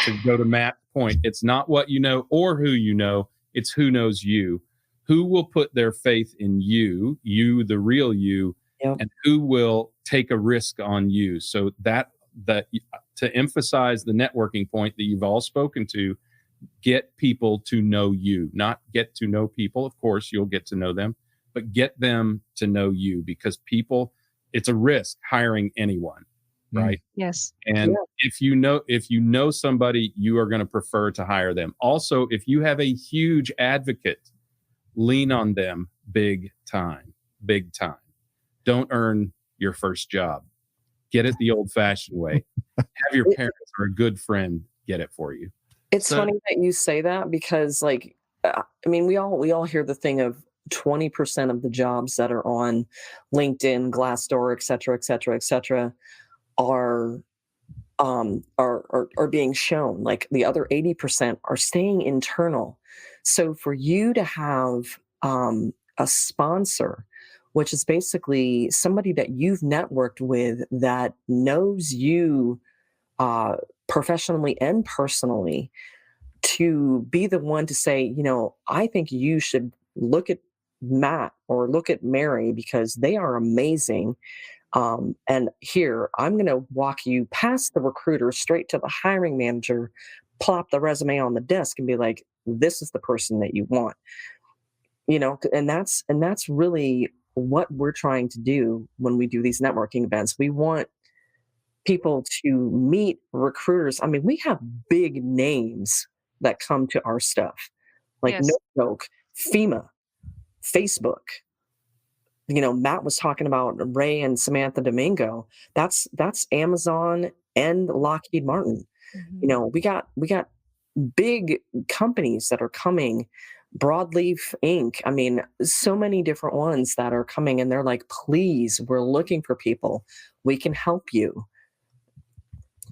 To go to Matt's point, it's not what you know or who you know, it's who knows you. Who will put their faith in you, the real you, yep. And who will take a risk on you. So that to emphasize the networking point that you've all spoken to, get people to know you, not get to know people. Of course, you'll get to know them, but get them to know you, because people, it's a risk hiring anyone. Right. Yes. And if you know somebody, you are going to prefer to hire them. Also, if you have a huge advocate, lean on them big time. Don't earn your first job. Get it the old fashioned way. Have your parents or a good friend get it for you. It's funny that you say that, because we all hear the thing of 20% of the jobs that are on LinkedIn, Glassdoor, et cetera, are being shown. Like the other 80% are staying internal. So for you to have a sponsor, which is basically somebody that you've networked with that knows you professionally and personally, to be the one to say, I think you should look at Matt or look at Mary because they are amazing. And here, I'm going to walk you past the recruiter straight to the hiring manager, plop the resume on the desk and be like, this is the person that you want. And that's really what we're trying to do when we do these networking events. We want people to meet recruiters. I mean, we have big names that come to our stuff, like no joke, FEMA, Facebook. Matt was talking about Ray and Samantha Domingo. That's Amazon and Lockheed Martin. Mm-hmm. We got big companies that are coming, Broadleaf Inc. I mean, so many different ones that are coming, and they're like, please, we're looking for people. We can help you.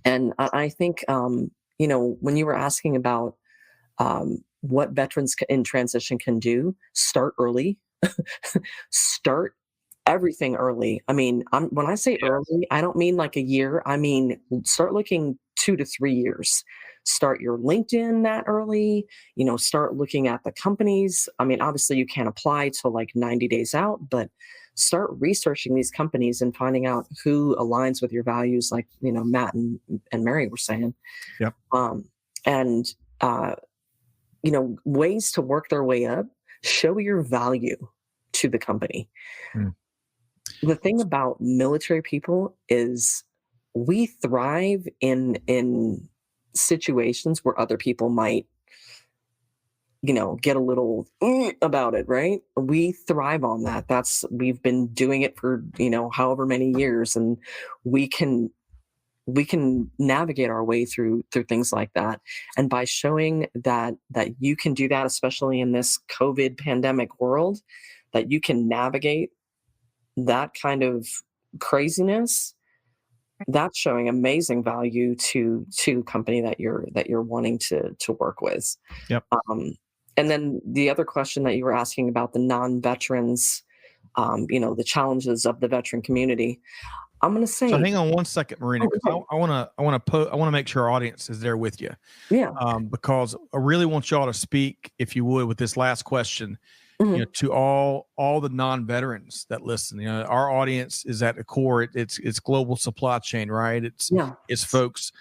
And I think, when you were asking about what veterans in transition can do, start early. Start everything early. I mean, when I say early, I don't mean like a year. I mean, start looking 2 to 3 years. Start your LinkedIn that early, start looking at the companies. I mean, obviously you can't apply till like 90 days out, but start researching these companies and finding out who aligns with your values, like, Matt and Mary were saying. Yep. ways to work their way up. Show your value to the company. The thing about military people is we thrive in situations where other people might, get a little about it, right? We thrive on that. We've been doing it for, however many years, and we can navigate our way through things like that. And by showing that you can do that, especially in this COVID pandemic world, that you can navigate that kind of craziness, that's showing amazing value to company that you're wanting to work with. Yep. And then the other question that you were asking about the non-veterans, the challenges of the veteran community. I'm going to say. So hang on one second, Marina, because I want to make sure our audience is there with you. Yeah. Because I really want y'all to speak, if you would, with this last question. Mm-hmm. To all the non-veterans that listen. Our audience is at the core. It's global supply chain, right? It's folks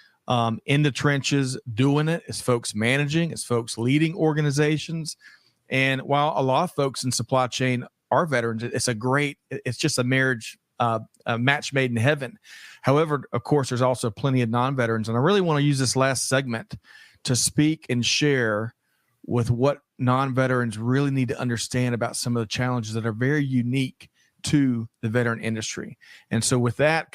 in the trenches doing it. It's folks managing. It's folks leading organizations. And while a lot of folks in supply chain are veterans, it's just a marriage, a match made in heaven. However, of course, there's also plenty of non-veterans, and I really want to use this last segment to speak and share with what non-veterans really need to understand about some of the challenges that are very unique to the veteran industry. And so with that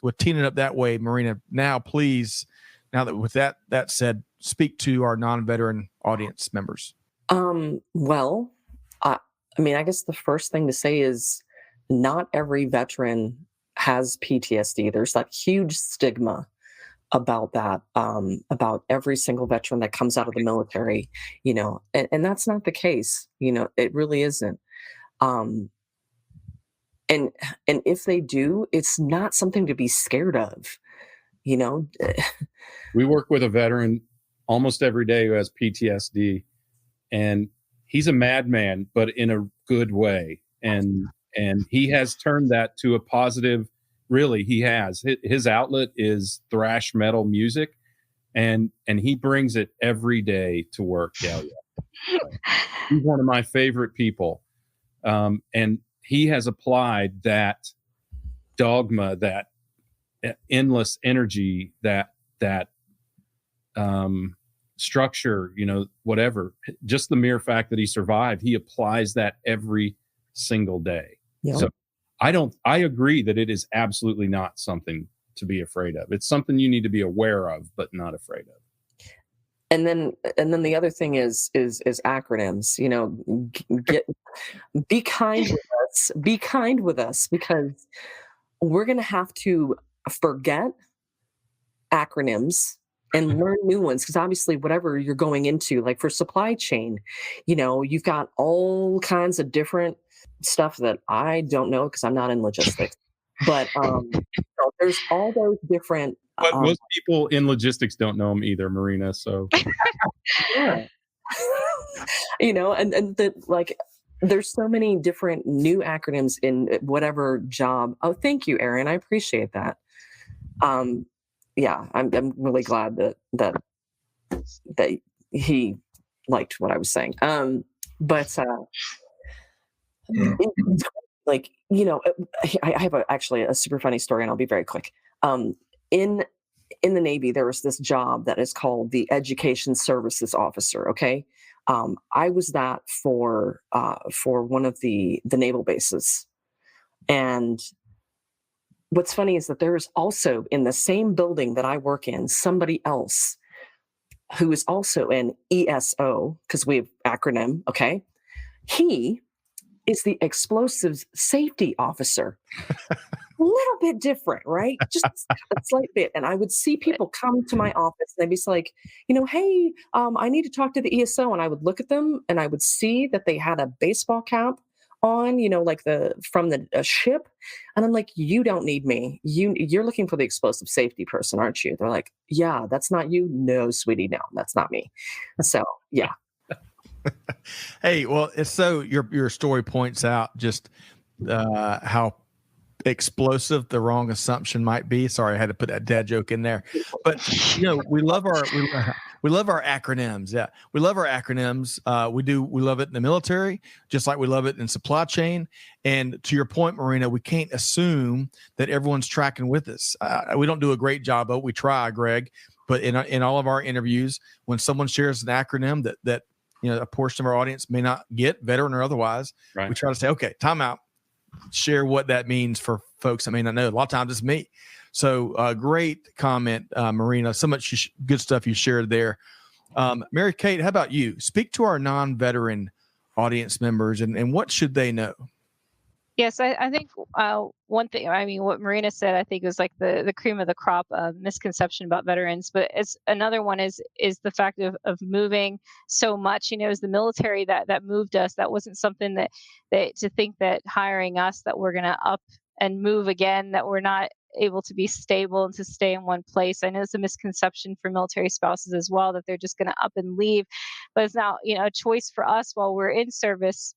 with teeing it up that way, Marina, with that said, speak to our non-veteran audience members. Well, I guess the first thing to say is not every veteran has PTSD. There's that huge stigma about that, about every single veteran that comes out of the military, and that's not the case. It really isn't. And if they do, it's not something to be scared of. We work with a veteran almost every day who has PTSD, and he's a madman, but in a good way. And he has turned that to a positive. Really, he has. His outlet is thrash metal music, and he brings it every day to work. Yeah. He's one of my favorite people, and he has applied that dogma, that endless energy, that structure. Whatever. Just the mere fact that he survived, he applies that every single day. Yeah. So I agree that it is absolutely not something to be afraid of. It's something you need to be aware of, but not afraid of. And then the other thing is acronyms. Be kind with us. Be kind with us, because we're going to have to forget acronyms and learn new ones. Because obviously, whatever you're going into, like for supply chain, you've got all kinds of different stuff that I don't know because I'm not in logistics. But there's all those different. But most people in logistics don't know them either, Marina. So, yeah. And there's so many different new acronyms in whatever job. Oh, thank you, Aaron. I appreciate that. Yeah, I'm really glad that he liked what I was saying. But I have actually a super funny story, and I'll be very quick. In the Navy, there was this job that is called the Education Services Officer. Okay, I was that for one of the naval bases, and what's funny is that there is also in the same building that I work in somebody else who is also an ESO, because we have acronym. Okay, he is the Explosives Safety Officer. A little bit different, right? Just a slight bit. And I would see people come to my office and they'd be like, hey, I need to talk to the ESO. And I would look at them and I would see that they had a baseball cap on, like from the ship. And I'm like, you don't need me. You're looking for the explosive safety person, aren't you? They're like, yeah, that's not you. No, sweetie, no, that's not me. So, yeah. Hey, well, it's so your story points out just how explosive the wrong assumption might be. Sorry, I had to put that dad joke in there. But we love our acronyms. Yeah, we love our acronyms. We love it in the military, just like we love it in supply chain. And to your point, Marina, we can't assume that everyone's tracking with us. We don't do a great job, but we try, Greg. But in all of our interviews, when someone shares an acronym that a portion of our audience may not get, veteran or otherwise, we try to say, okay, time out. Share what that means for folks that may not know. A lot of times it's me. So great comment, Marina. So much good stuff you shared there. Mary Kate, how about you? Speak to our non-veteran audience members and what should they know? Yes, I think one thing, what Marina said, I think was like the cream of the crop misconception about veterans. But it's another one is the fact of moving so much. It was the military that moved us. That wasn't something that to think that hiring us that we're going to up and move again, that we're not able to be stable and to stay in one place. I know it's a misconception for military spouses as well, that they're just going to up and leave. But it's now a choice for us while we're in service.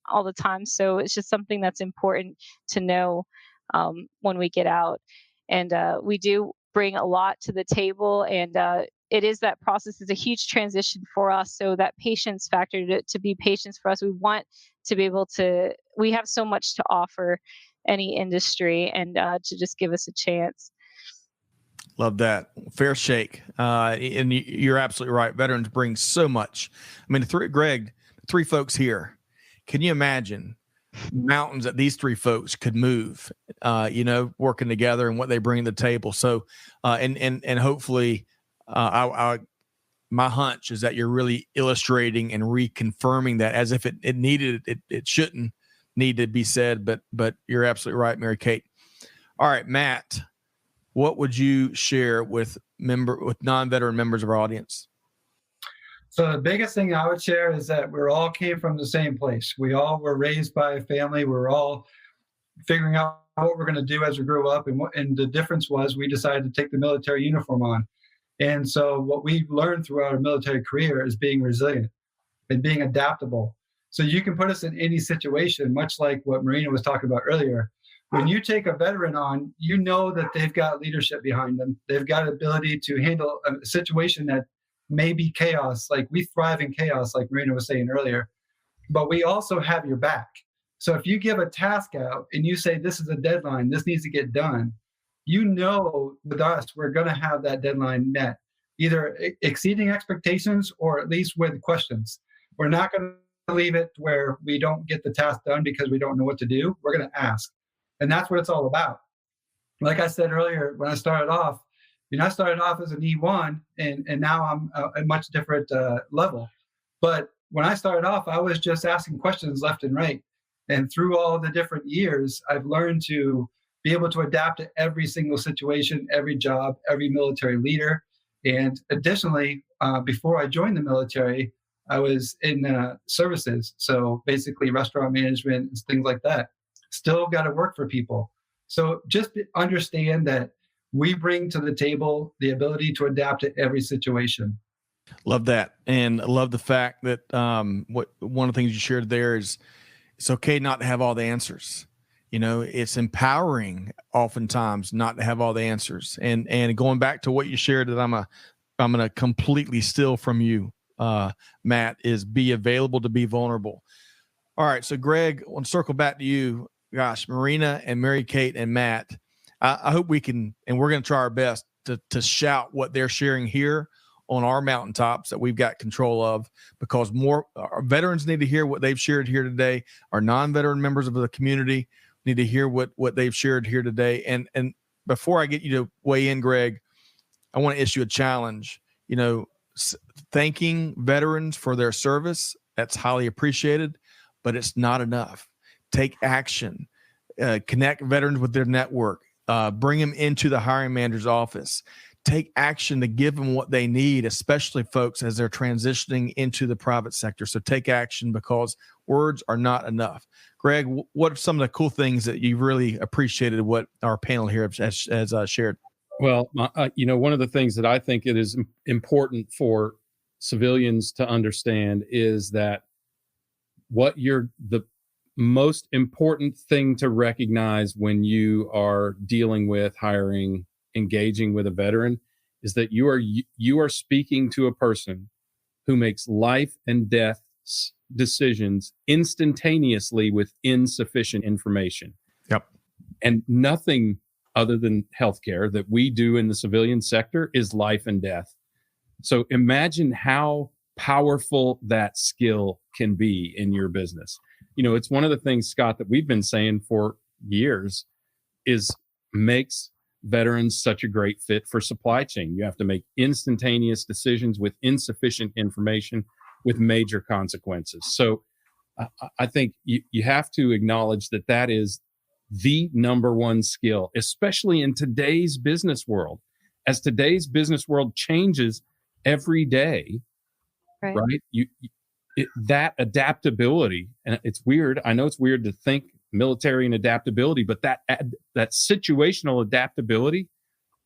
All the time. So it's just something that's important to know when we get out. And we do bring a lot to the table. And it is that process is a huge transition for us. So that patience factor to be patients for us, we want to be able to, we have so much to offer any industry and to just give us a chance. Love that. Fair shake. And you're absolutely right. Veterans bring so much. I mean, Greg, three folks here. Can you imagine mountains that these three folks could move, working together and what they bring to the table? So, and hopefully, my hunch is that you're really illustrating and reconfirming that as if it needed, it shouldn't need to be said, but you're absolutely right, Mary Kate. All right, Matt, what would you share with non-veteran members of our audience? So the biggest thing I would share is that we all came from the same place. We all were raised by a family. We're all figuring out what we're going to do as we grew up. And the difference was we decided to take the military uniform on. And so what we've learned throughout our military career is being resilient and being adaptable. So you can put us in any situation, much like what Marina was talking about earlier. When you take a veteran on, you know that they've got leadership behind them. They've got ability to handle a situation that maybe chaos, like we thrive in chaos, like Marina was saying earlier, but we also have your back. So if you give a task out and you say, this is a deadline, this needs to get done, with us, we're going to have that deadline met, either exceeding expectations or at least with questions. We're not going to leave it where we don't get the task done because we don't know what to do. We're going to ask. And that's what it's all about. Like I said earlier, when I started off, I started off as an E1 and now I'm a much different level. But when I started off, I was just asking questions left and right. And through all the different years, I've learned to be able to adapt to every single situation, every job, every military leader. And additionally, before I joined the military, I was in services. So basically restaurant management and things like that. Still got to work for people. So just understand that we bring to the table the ability to adapt to every situation. Love that. And I love the fact that one of the things you shared there is it's okay not to have all the answers. It's empowering oftentimes not to have all the answers. And going back to what you shared that I'm going to completely steal from you, Matt, is be available to be vulnerable. All right. So Greg, I want to circle back to you. Gosh, Marina and Mary Kate and Matt, I hope we can, and we're going to try our best to shout what they're sharing here on our mountaintops that we've got control of, because more our veterans need to hear what they've shared here today. Our non-veteran members of the community need to hear what they've shared here today. And before I get you to weigh in, Greg, I want to issue a challenge. Thanking veterans for their service, that's highly appreciated, but it's not enough. Take action. Connect veterans with their network. Bring them into the hiring manager's office. Take action to give them what they need, especially folks as they're transitioning into the private sector. So take action, because words are not enough. Greg, what are some of the cool things that you really appreciated what our panel here has shared? Well, one of the things that I think it is important for civilians to understand is that what the most important thing to recognize when you are dealing with hiring, engaging with a veteran, is that you are speaking to a person who makes life and death decisions instantaneously with insufficient information. Yep. And nothing other than healthcare that we do in the civilian sector is life and death. So imagine how powerful that skill can be in your business. It's one of the things, Scott, that we've been saying for years is makes veterans such a great fit for supply chain. You have to make instantaneous decisions with insufficient information with major consequences. So I think you have to acknowledge that is the number one skill, especially in today's business world. As today's business world changes every day, right? That adaptability, and it's weird. I know it's weird to think military and adaptability, but that situational adaptability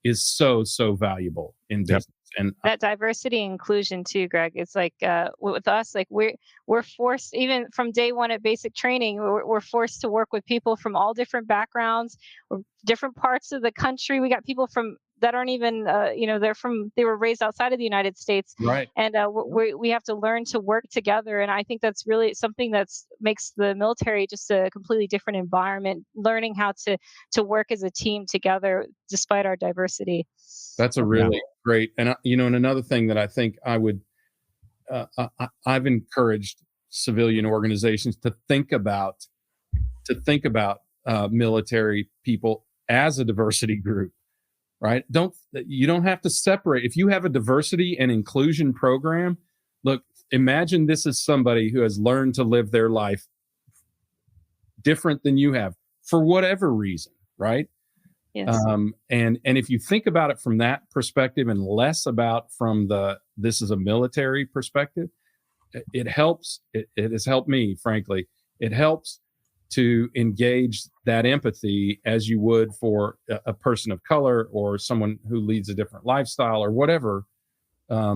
is so valuable in business. And that diversity and inclusion too, Greg. It's like with us, like we're forced, even from day one at basic training, we're forced to work with people from all different backgrounds, or different parts of the country. We got people from that aren't even, they were raised outside of the United States. Right. And we have to learn to work together. And I think that's really something that's makes the military just a completely different environment, learning how to work as a team together despite our diversity. That's a really great, and and another thing that I think I've encouraged civilian organizations to think about military people as a diversity group, right? You don't have to separate. If you have a diversity and inclusion program, look, imagine this is somebody who has learned to live their life different than you have for whatever reason, right? Yes. And if you think about it from that perspective and less about from this is a military perspective, it helps. It has helped me, frankly. It helps to engage that empathy as you would for a person of color or someone who leads a different lifestyle or whatever. A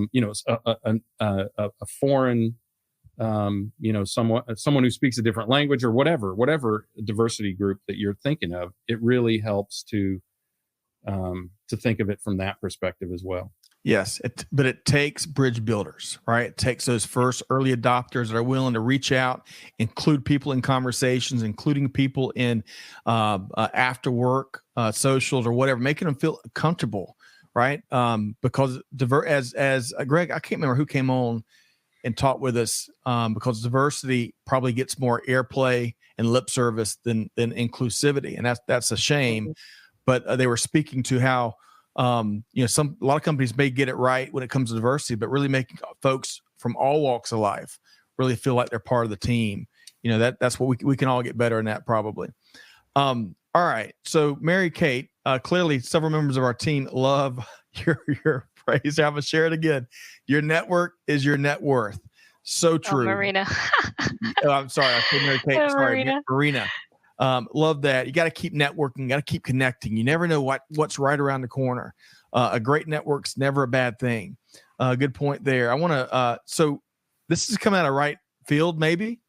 foreign, someone who speaks a different language or whatever diversity group that you're thinking of. It really helps to think of it from that perspective as well. Yes, but it takes bridge builders, right? It takes those first early adopters that are willing to reach out, include people in conversations, including people in after work socials or whatever, making them feel comfortable, right? Because as Greg, I can't remember who came on and talked with us, because diversity probably gets more airplay and lip service than inclusivity, and that's a shame. But they were speaking to how a lot of companies may get it right when it comes to diversity, but really making folks from all walks of life really feel like they're part of the team. That's what we can all get better in that probably. All right. So Mary Kate, clearly several members of our team love your phrase. I'm gonna share it again. Your network is your net worth. So true. Marina. I'm sorry. I said Mary Kate. Sorry, Marina. Love that. You got to keep networking, got to keep connecting. You never know what's right around the corner. A great network's never a bad thing. Good point there. I want to, so this is coming out of right field maybe,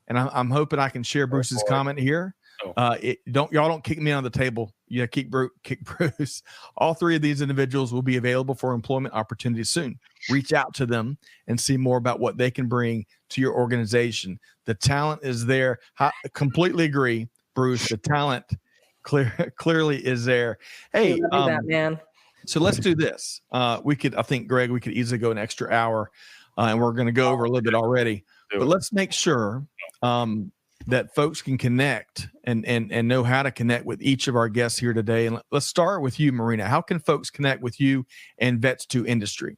and I'm hoping I can share Bruce's comment here. Y'all don't kick me on the table. Yeah, kick Bruce. All three of these individuals will be available for employment opportunities soon. Reach out to them and see more about what they can bring to your organization. The talent is there. I completely agree, Bruce. The talent clearly is there. Hey, man. So let's do this. I think, Greg, we could easily go an extra hour, and we're going to go over a little bit already. But let's make sure that folks can connect and know how to connect with each of our guests here today. And let's start with you, Marina. How can folks connect with you and Vets2Industry?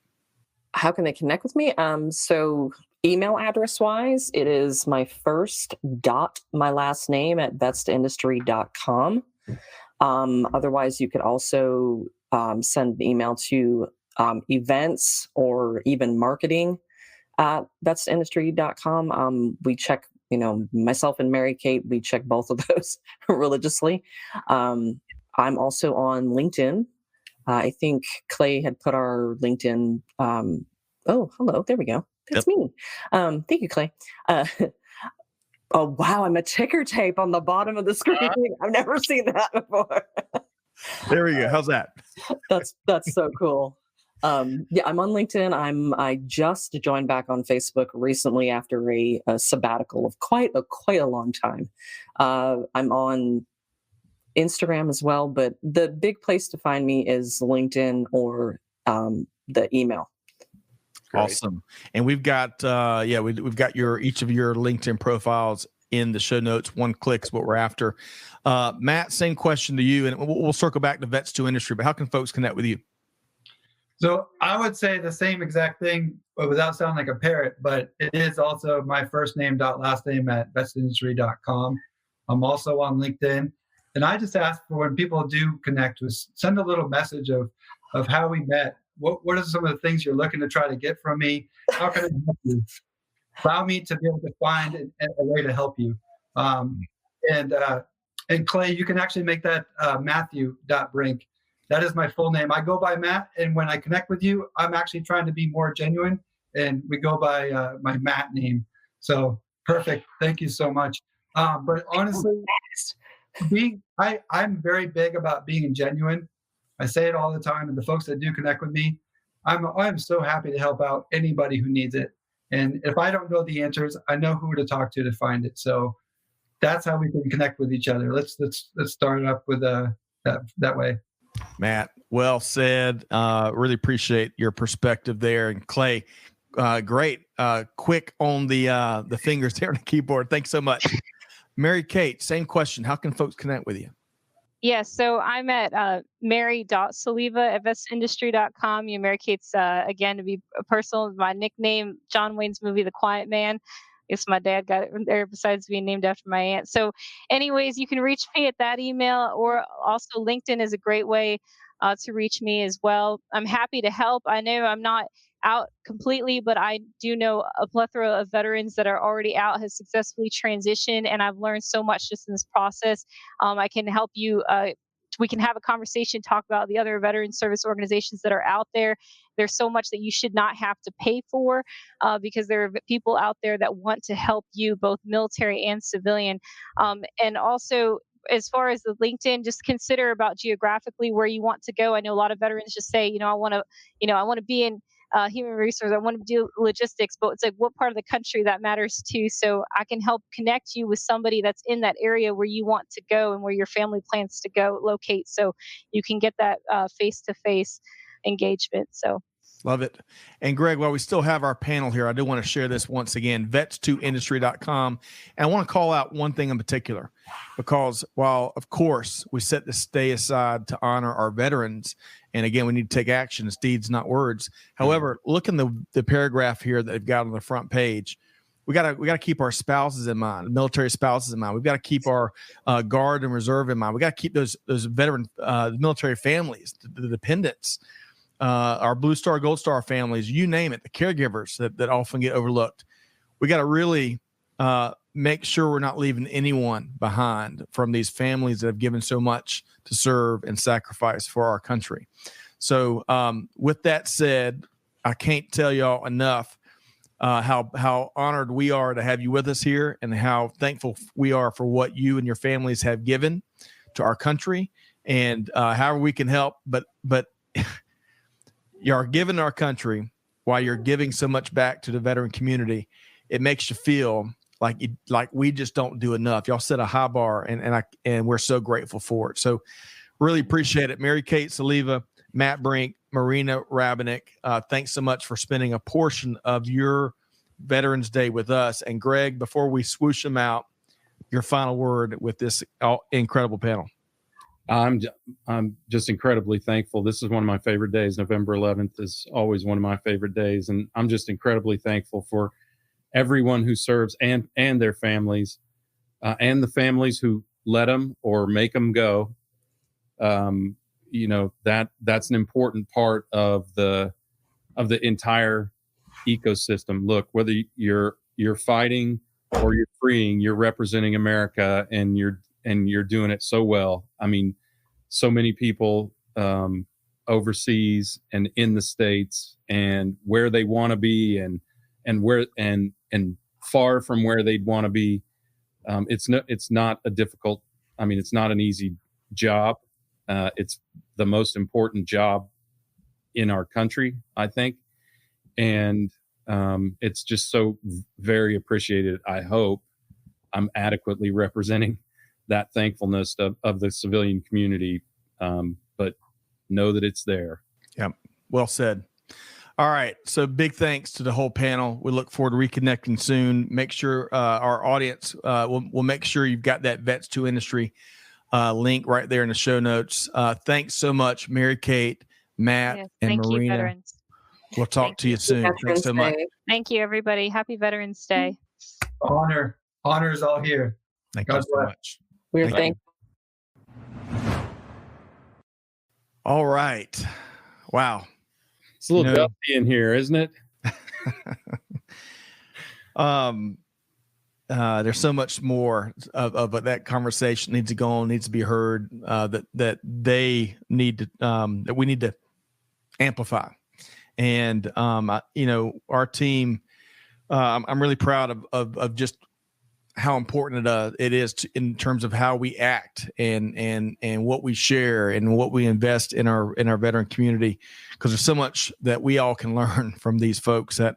How can they connect with me? So email address wise, it is my first dot my last name at vets2industry.com. Otherwise, you could also send an email to events or even marketing at vets2industry.com. We check, myself and Mary Kate, we check both of those religiously. I'm also on LinkedIn. I think Clay had put our LinkedIn. Oh, hello. There we go. That's me. Thank you, Clay. Oh, wow. I'm a ticker tape on the bottom of the screen. I've never seen that before. There we go. How's that? That's so cool. Yeah, I'm on LinkedIn. I just joined back on Facebook recently after a sabbatical of quite a long time. I'm on Instagram as well, but the big place to find me is LinkedIn or the email. Great. Awesome. And we've got we've got each of your LinkedIn profiles in the show notes. One click's what we're after. Matt, same question to you, and we'll circle back to Vets2Industry, but how can folks connect with you? So I would say the same exact thing, but without sounding like a parrot, but it is also my first name dot last name at vets2industry.com. I'm also on LinkedIn. And I just ask for when people do connect with, send a little message of how we met. What are some of the things you're looking to try to get from me? How can I help you? Allow me to be able to find a way to help you. And Clay, you can actually make that Matthew.Brink. That is my full name. I go by Matt, and when I connect with you, I'm actually trying to be more genuine, and we go by my Matt name. So perfect. Thank you so much. But honestly, I'm very big about being genuine. I say it all the time, and the folks that do connect with me, I'm so happy to help out anybody who needs it. And if I don't know the answers, I know who to talk to find it. So that's how we can connect with each other. Let's start it up with that way. Matt, well said. Really appreciate your perspective there. And Clay, great. Quick on the fingers there on the keyboard. Thanks so much. Mary Kate, same question. How can folks connect with you? Yes, so I'm at mary.soliva at vets2industry.com. Mary Kate's, again, to be personal, my nickname, John Wayne's movie, The Quiet Man. It's my dad got it there besides being named after my aunt. So anyways, you can reach me at that email, or also LinkedIn is a great way to reach me as well. I'm happy to help. I know I'm not out completely, but I do know a plethora of veterans that are already out, has successfully transitioned, and I've learned so much just in this process. I can help you. We can have a conversation, talk about the other veteran service organizations that are out there. There's so much that you should not have to pay for because there are people out there that want to help you, both military and civilian. And also, as far as the LinkedIn, just consider about geographically where you want to go. I know a lot of veterans just say, I want to be in human resources. I want to do logistics, but it's like what part of the country that matters too. So I can help connect you with somebody that's in that area where you want to go and where your family plans to go locate. So you can get that face-to-face engagement. So. Love it. And Greg, while we still have our panel here, I do want to share this once again, vets2industry.com. And I want to call out one thing in particular, because while, of course, we set this day aside to honor our veterans, and again, we need to take action. It's deeds, not words. However, look in the paragraph here that they've got on the front page. We gotta keep our spouses in mind, military spouses in mind. We've got to keep our Guard and Reserve in mind. We got to keep those veteran military families, the dependents, our Blue Star, Gold Star families, you name it, the caregivers that often get overlooked. We got to really make sure we're not leaving anyone behind from these families that have given so much to serve and sacrifice for our country. So with that said, I can't tell y'all enough how honored we are to have you with us here, and how thankful we are for what you and your families have given to our country, and however we can help. But you are giving our country while you're giving so much back to the veteran community. It makes you feel like we just don't do enough. Y'all set a high bar, and we're so grateful for it. So really appreciate it. Mary Kate Soliva, Matt Brink, Marina Rabinek, thanks so much for spending a portion of your Veterans Day with us. And Greg, before we swoosh them out, your final word with this incredible panel. I'm just incredibly thankful. This is one of my favorite days. November 11th is always one of my favorite days. And I'm just incredibly thankful for everyone who serves and their families, and the families who let them or make them go. That's an important part of the entire ecosystem. Look, whether you're fighting or you're freeing, you're representing America, and you're doing it so well. I mean, so many people overseas and in the States, and where they want to be, and where and far from where they'd want to be, it's not a difficult. I mean, it's not an easy job. It's the most important job in our country, I think, and it's just so very appreciated. I hope I'm adequately representing that thankfulness of the civilian community, but know that it's there. Yeah, well said. All right, so big thanks to the whole panel. We look forward to reconnecting soon. Make sure our audience, we'll make sure you've got that Vets2Industry link right there in the show notes. Thanks so much, Mary Kate, Matt, and thank Marina. you, veterans. We'll talk to you soon. Thanks so much. Thank you, everybody. Happy Veterans Day. Honor is all here. Thank you so much. We're thankful. All right. Wow. It's a little dusty in here, isn't it? There's so much more of that conversation needs to go on, needs to be heard, that they need to, that we need to amplify. And, our team, I'm really proud of just how important it is in terms of how we act and what we share and what we invest in our veteran community, because there's so much that we all can learn from these folks that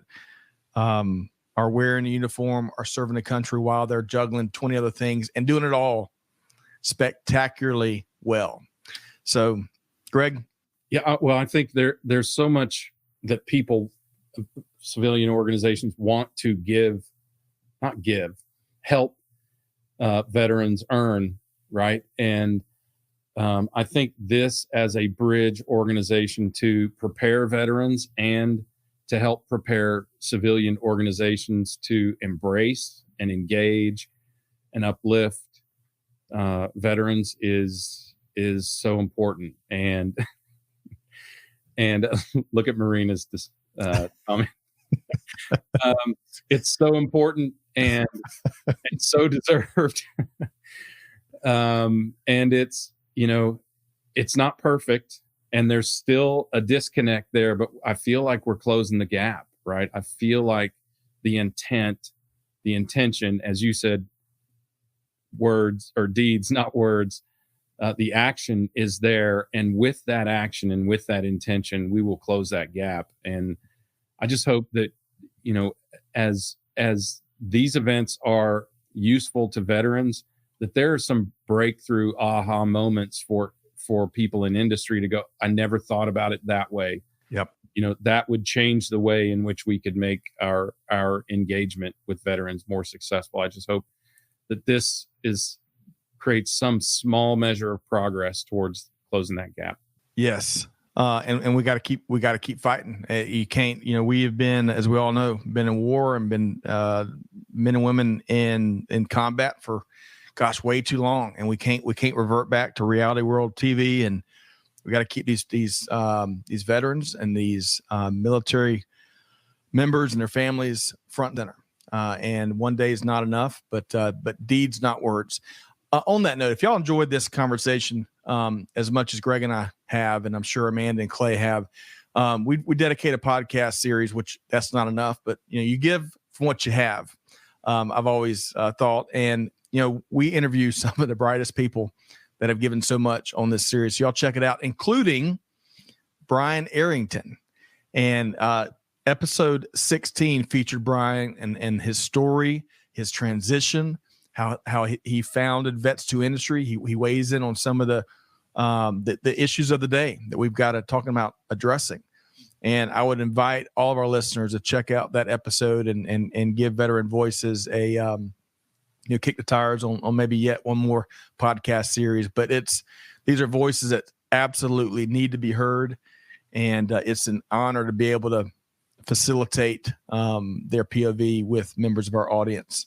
are wearing a uniform, are serving the country while they're juggling 20 other things and doing it all spectacularly well. So, Greg? Yeah, well, I think there's so much that people, civilian organizations want to help veterans earn, right? And I think this as a bridge organization to prepare veterans and to help prepare civilian organizations to embrace and engage and uplift veterans is so important. And look at Marina's comment. It's so important and so deserved. And it's not perfect, and there's still a disconnect there, but I feel like we're closing the gap, right? I feel like the intention, as you said, words or deeds, not words, the action is there. And with that action and with that intention, we will close that gap. And I just hope that, as these events are useful to veterans, that there are some breakthrough aha moments for people in industry to go, I never thought about it that way. Yep. That would change the way in which we could make our engagement with veterans more successful. I just hope that this creates some small measure of progress towards closing that gap. Yes. And we got to keep fighting. You can't, we have been, as we all know, been in war and been men and women in combat for, way too long. And we can't revert back to reality world TV. And we got to keep these veterans and these military members and their families front and center. And one day is not enough, but deeds, not words. On that note, if y'all enjoyed this conversation as much as Greg and I have, and I'm sure Amanda and Clay have, we dedicate a podcast series, which that's not enough, but you give from what you have. I've always thought, and we interview some of the brightest people that have given so much on this series. So y'all check it out, including Brian Arrington. And episode 16 featured Brian and his story, his transition, how he founded Vets2Industry. He weighs in on some of the issues of the day that we've got to talk about addressing. And I would invite all of our listeners to check out that episode and give veteran voices a kick the tires on maybe yet one more podcast series. But these are voices that absolutely need to be heard, and it's an honor to be able to facilitate their POV with members of our audience.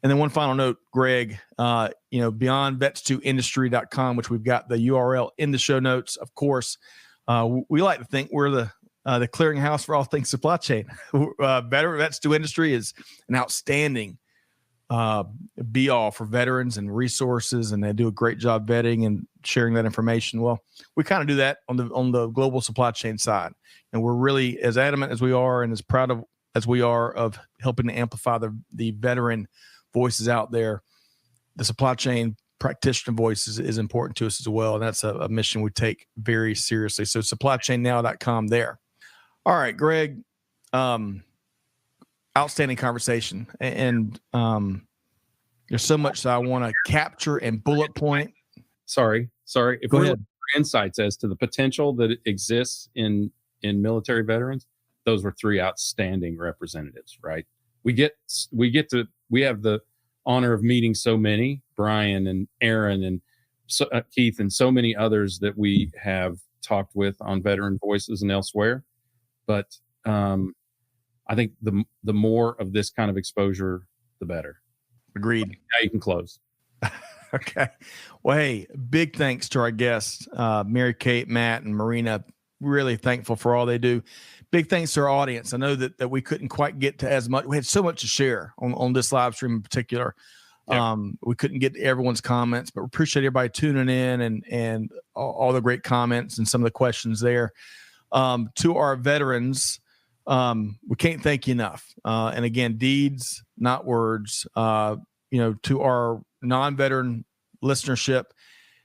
And then one final note, Greg, beyond vets2industry.com, which we've got the URL in the show notes. Of course, we like to think we're the clearinghouse for all things supply chain. Vets2Industry is an outstanding be all for veterans and resources, and they do a great job vetting and sharing that information. Well, we kind of do that on the global supply chain side, and we're really as adamant as we are and as proud as we are of helping to amplify the veteran voices out there. the supply chain practitioner voice is important to us as well. And that's a mission we take very seriously. So supplychainnow.com there. All right, Greg, outstanding conversation. And there's so much that I want to capture and bullet point. Sorry. If Go we're ahead. looking for insights as to the potential that exists in military veterans, those were 3 outstanding representatives, right? We have the honor of meeting so many, Brian and Aaron and Keith and so many others that we have talked with on Veteran Voices and elsewhere. But I think the more of this kind of exposure, the better. Agreed. Now you can close. Okay. Well, hey, big thanks to our guests, Mary Kate, Matt, and Marina. Really thankful for all they do. Big thanks to our audience. I know that we couldn't quite get to as much. We had so much to share on this live stream in particular. Yep. We couldn't get to everyone's comments, but we appreciate everybody tuning in and all the great comments and some of the questions there. To our veterans, we can't thank you enough. And again, deeds, not words. To our non-veteran listenership,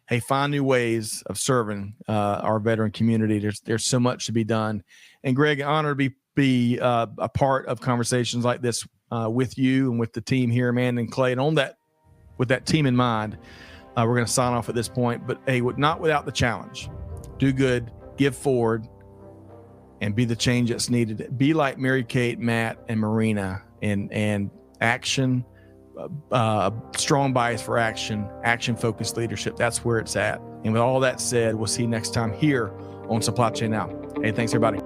hey, find new ways of serving our veteran community. There's so much to be done. And Greg, honored to be a part of conversations like this with you and with the team here, Amanda and Clay. And with that team in mind, we're going to sign off at this point. But hey, not without the challenge. Do good, give forward, and be the change that's needed. Be like Mary Kate, Matt, and Marina, and action. Strong bias for action-focused leadership. That's where it's at. And with all that said, we'll see you next time here on Supply Chain Now. Hey, thanks everybody.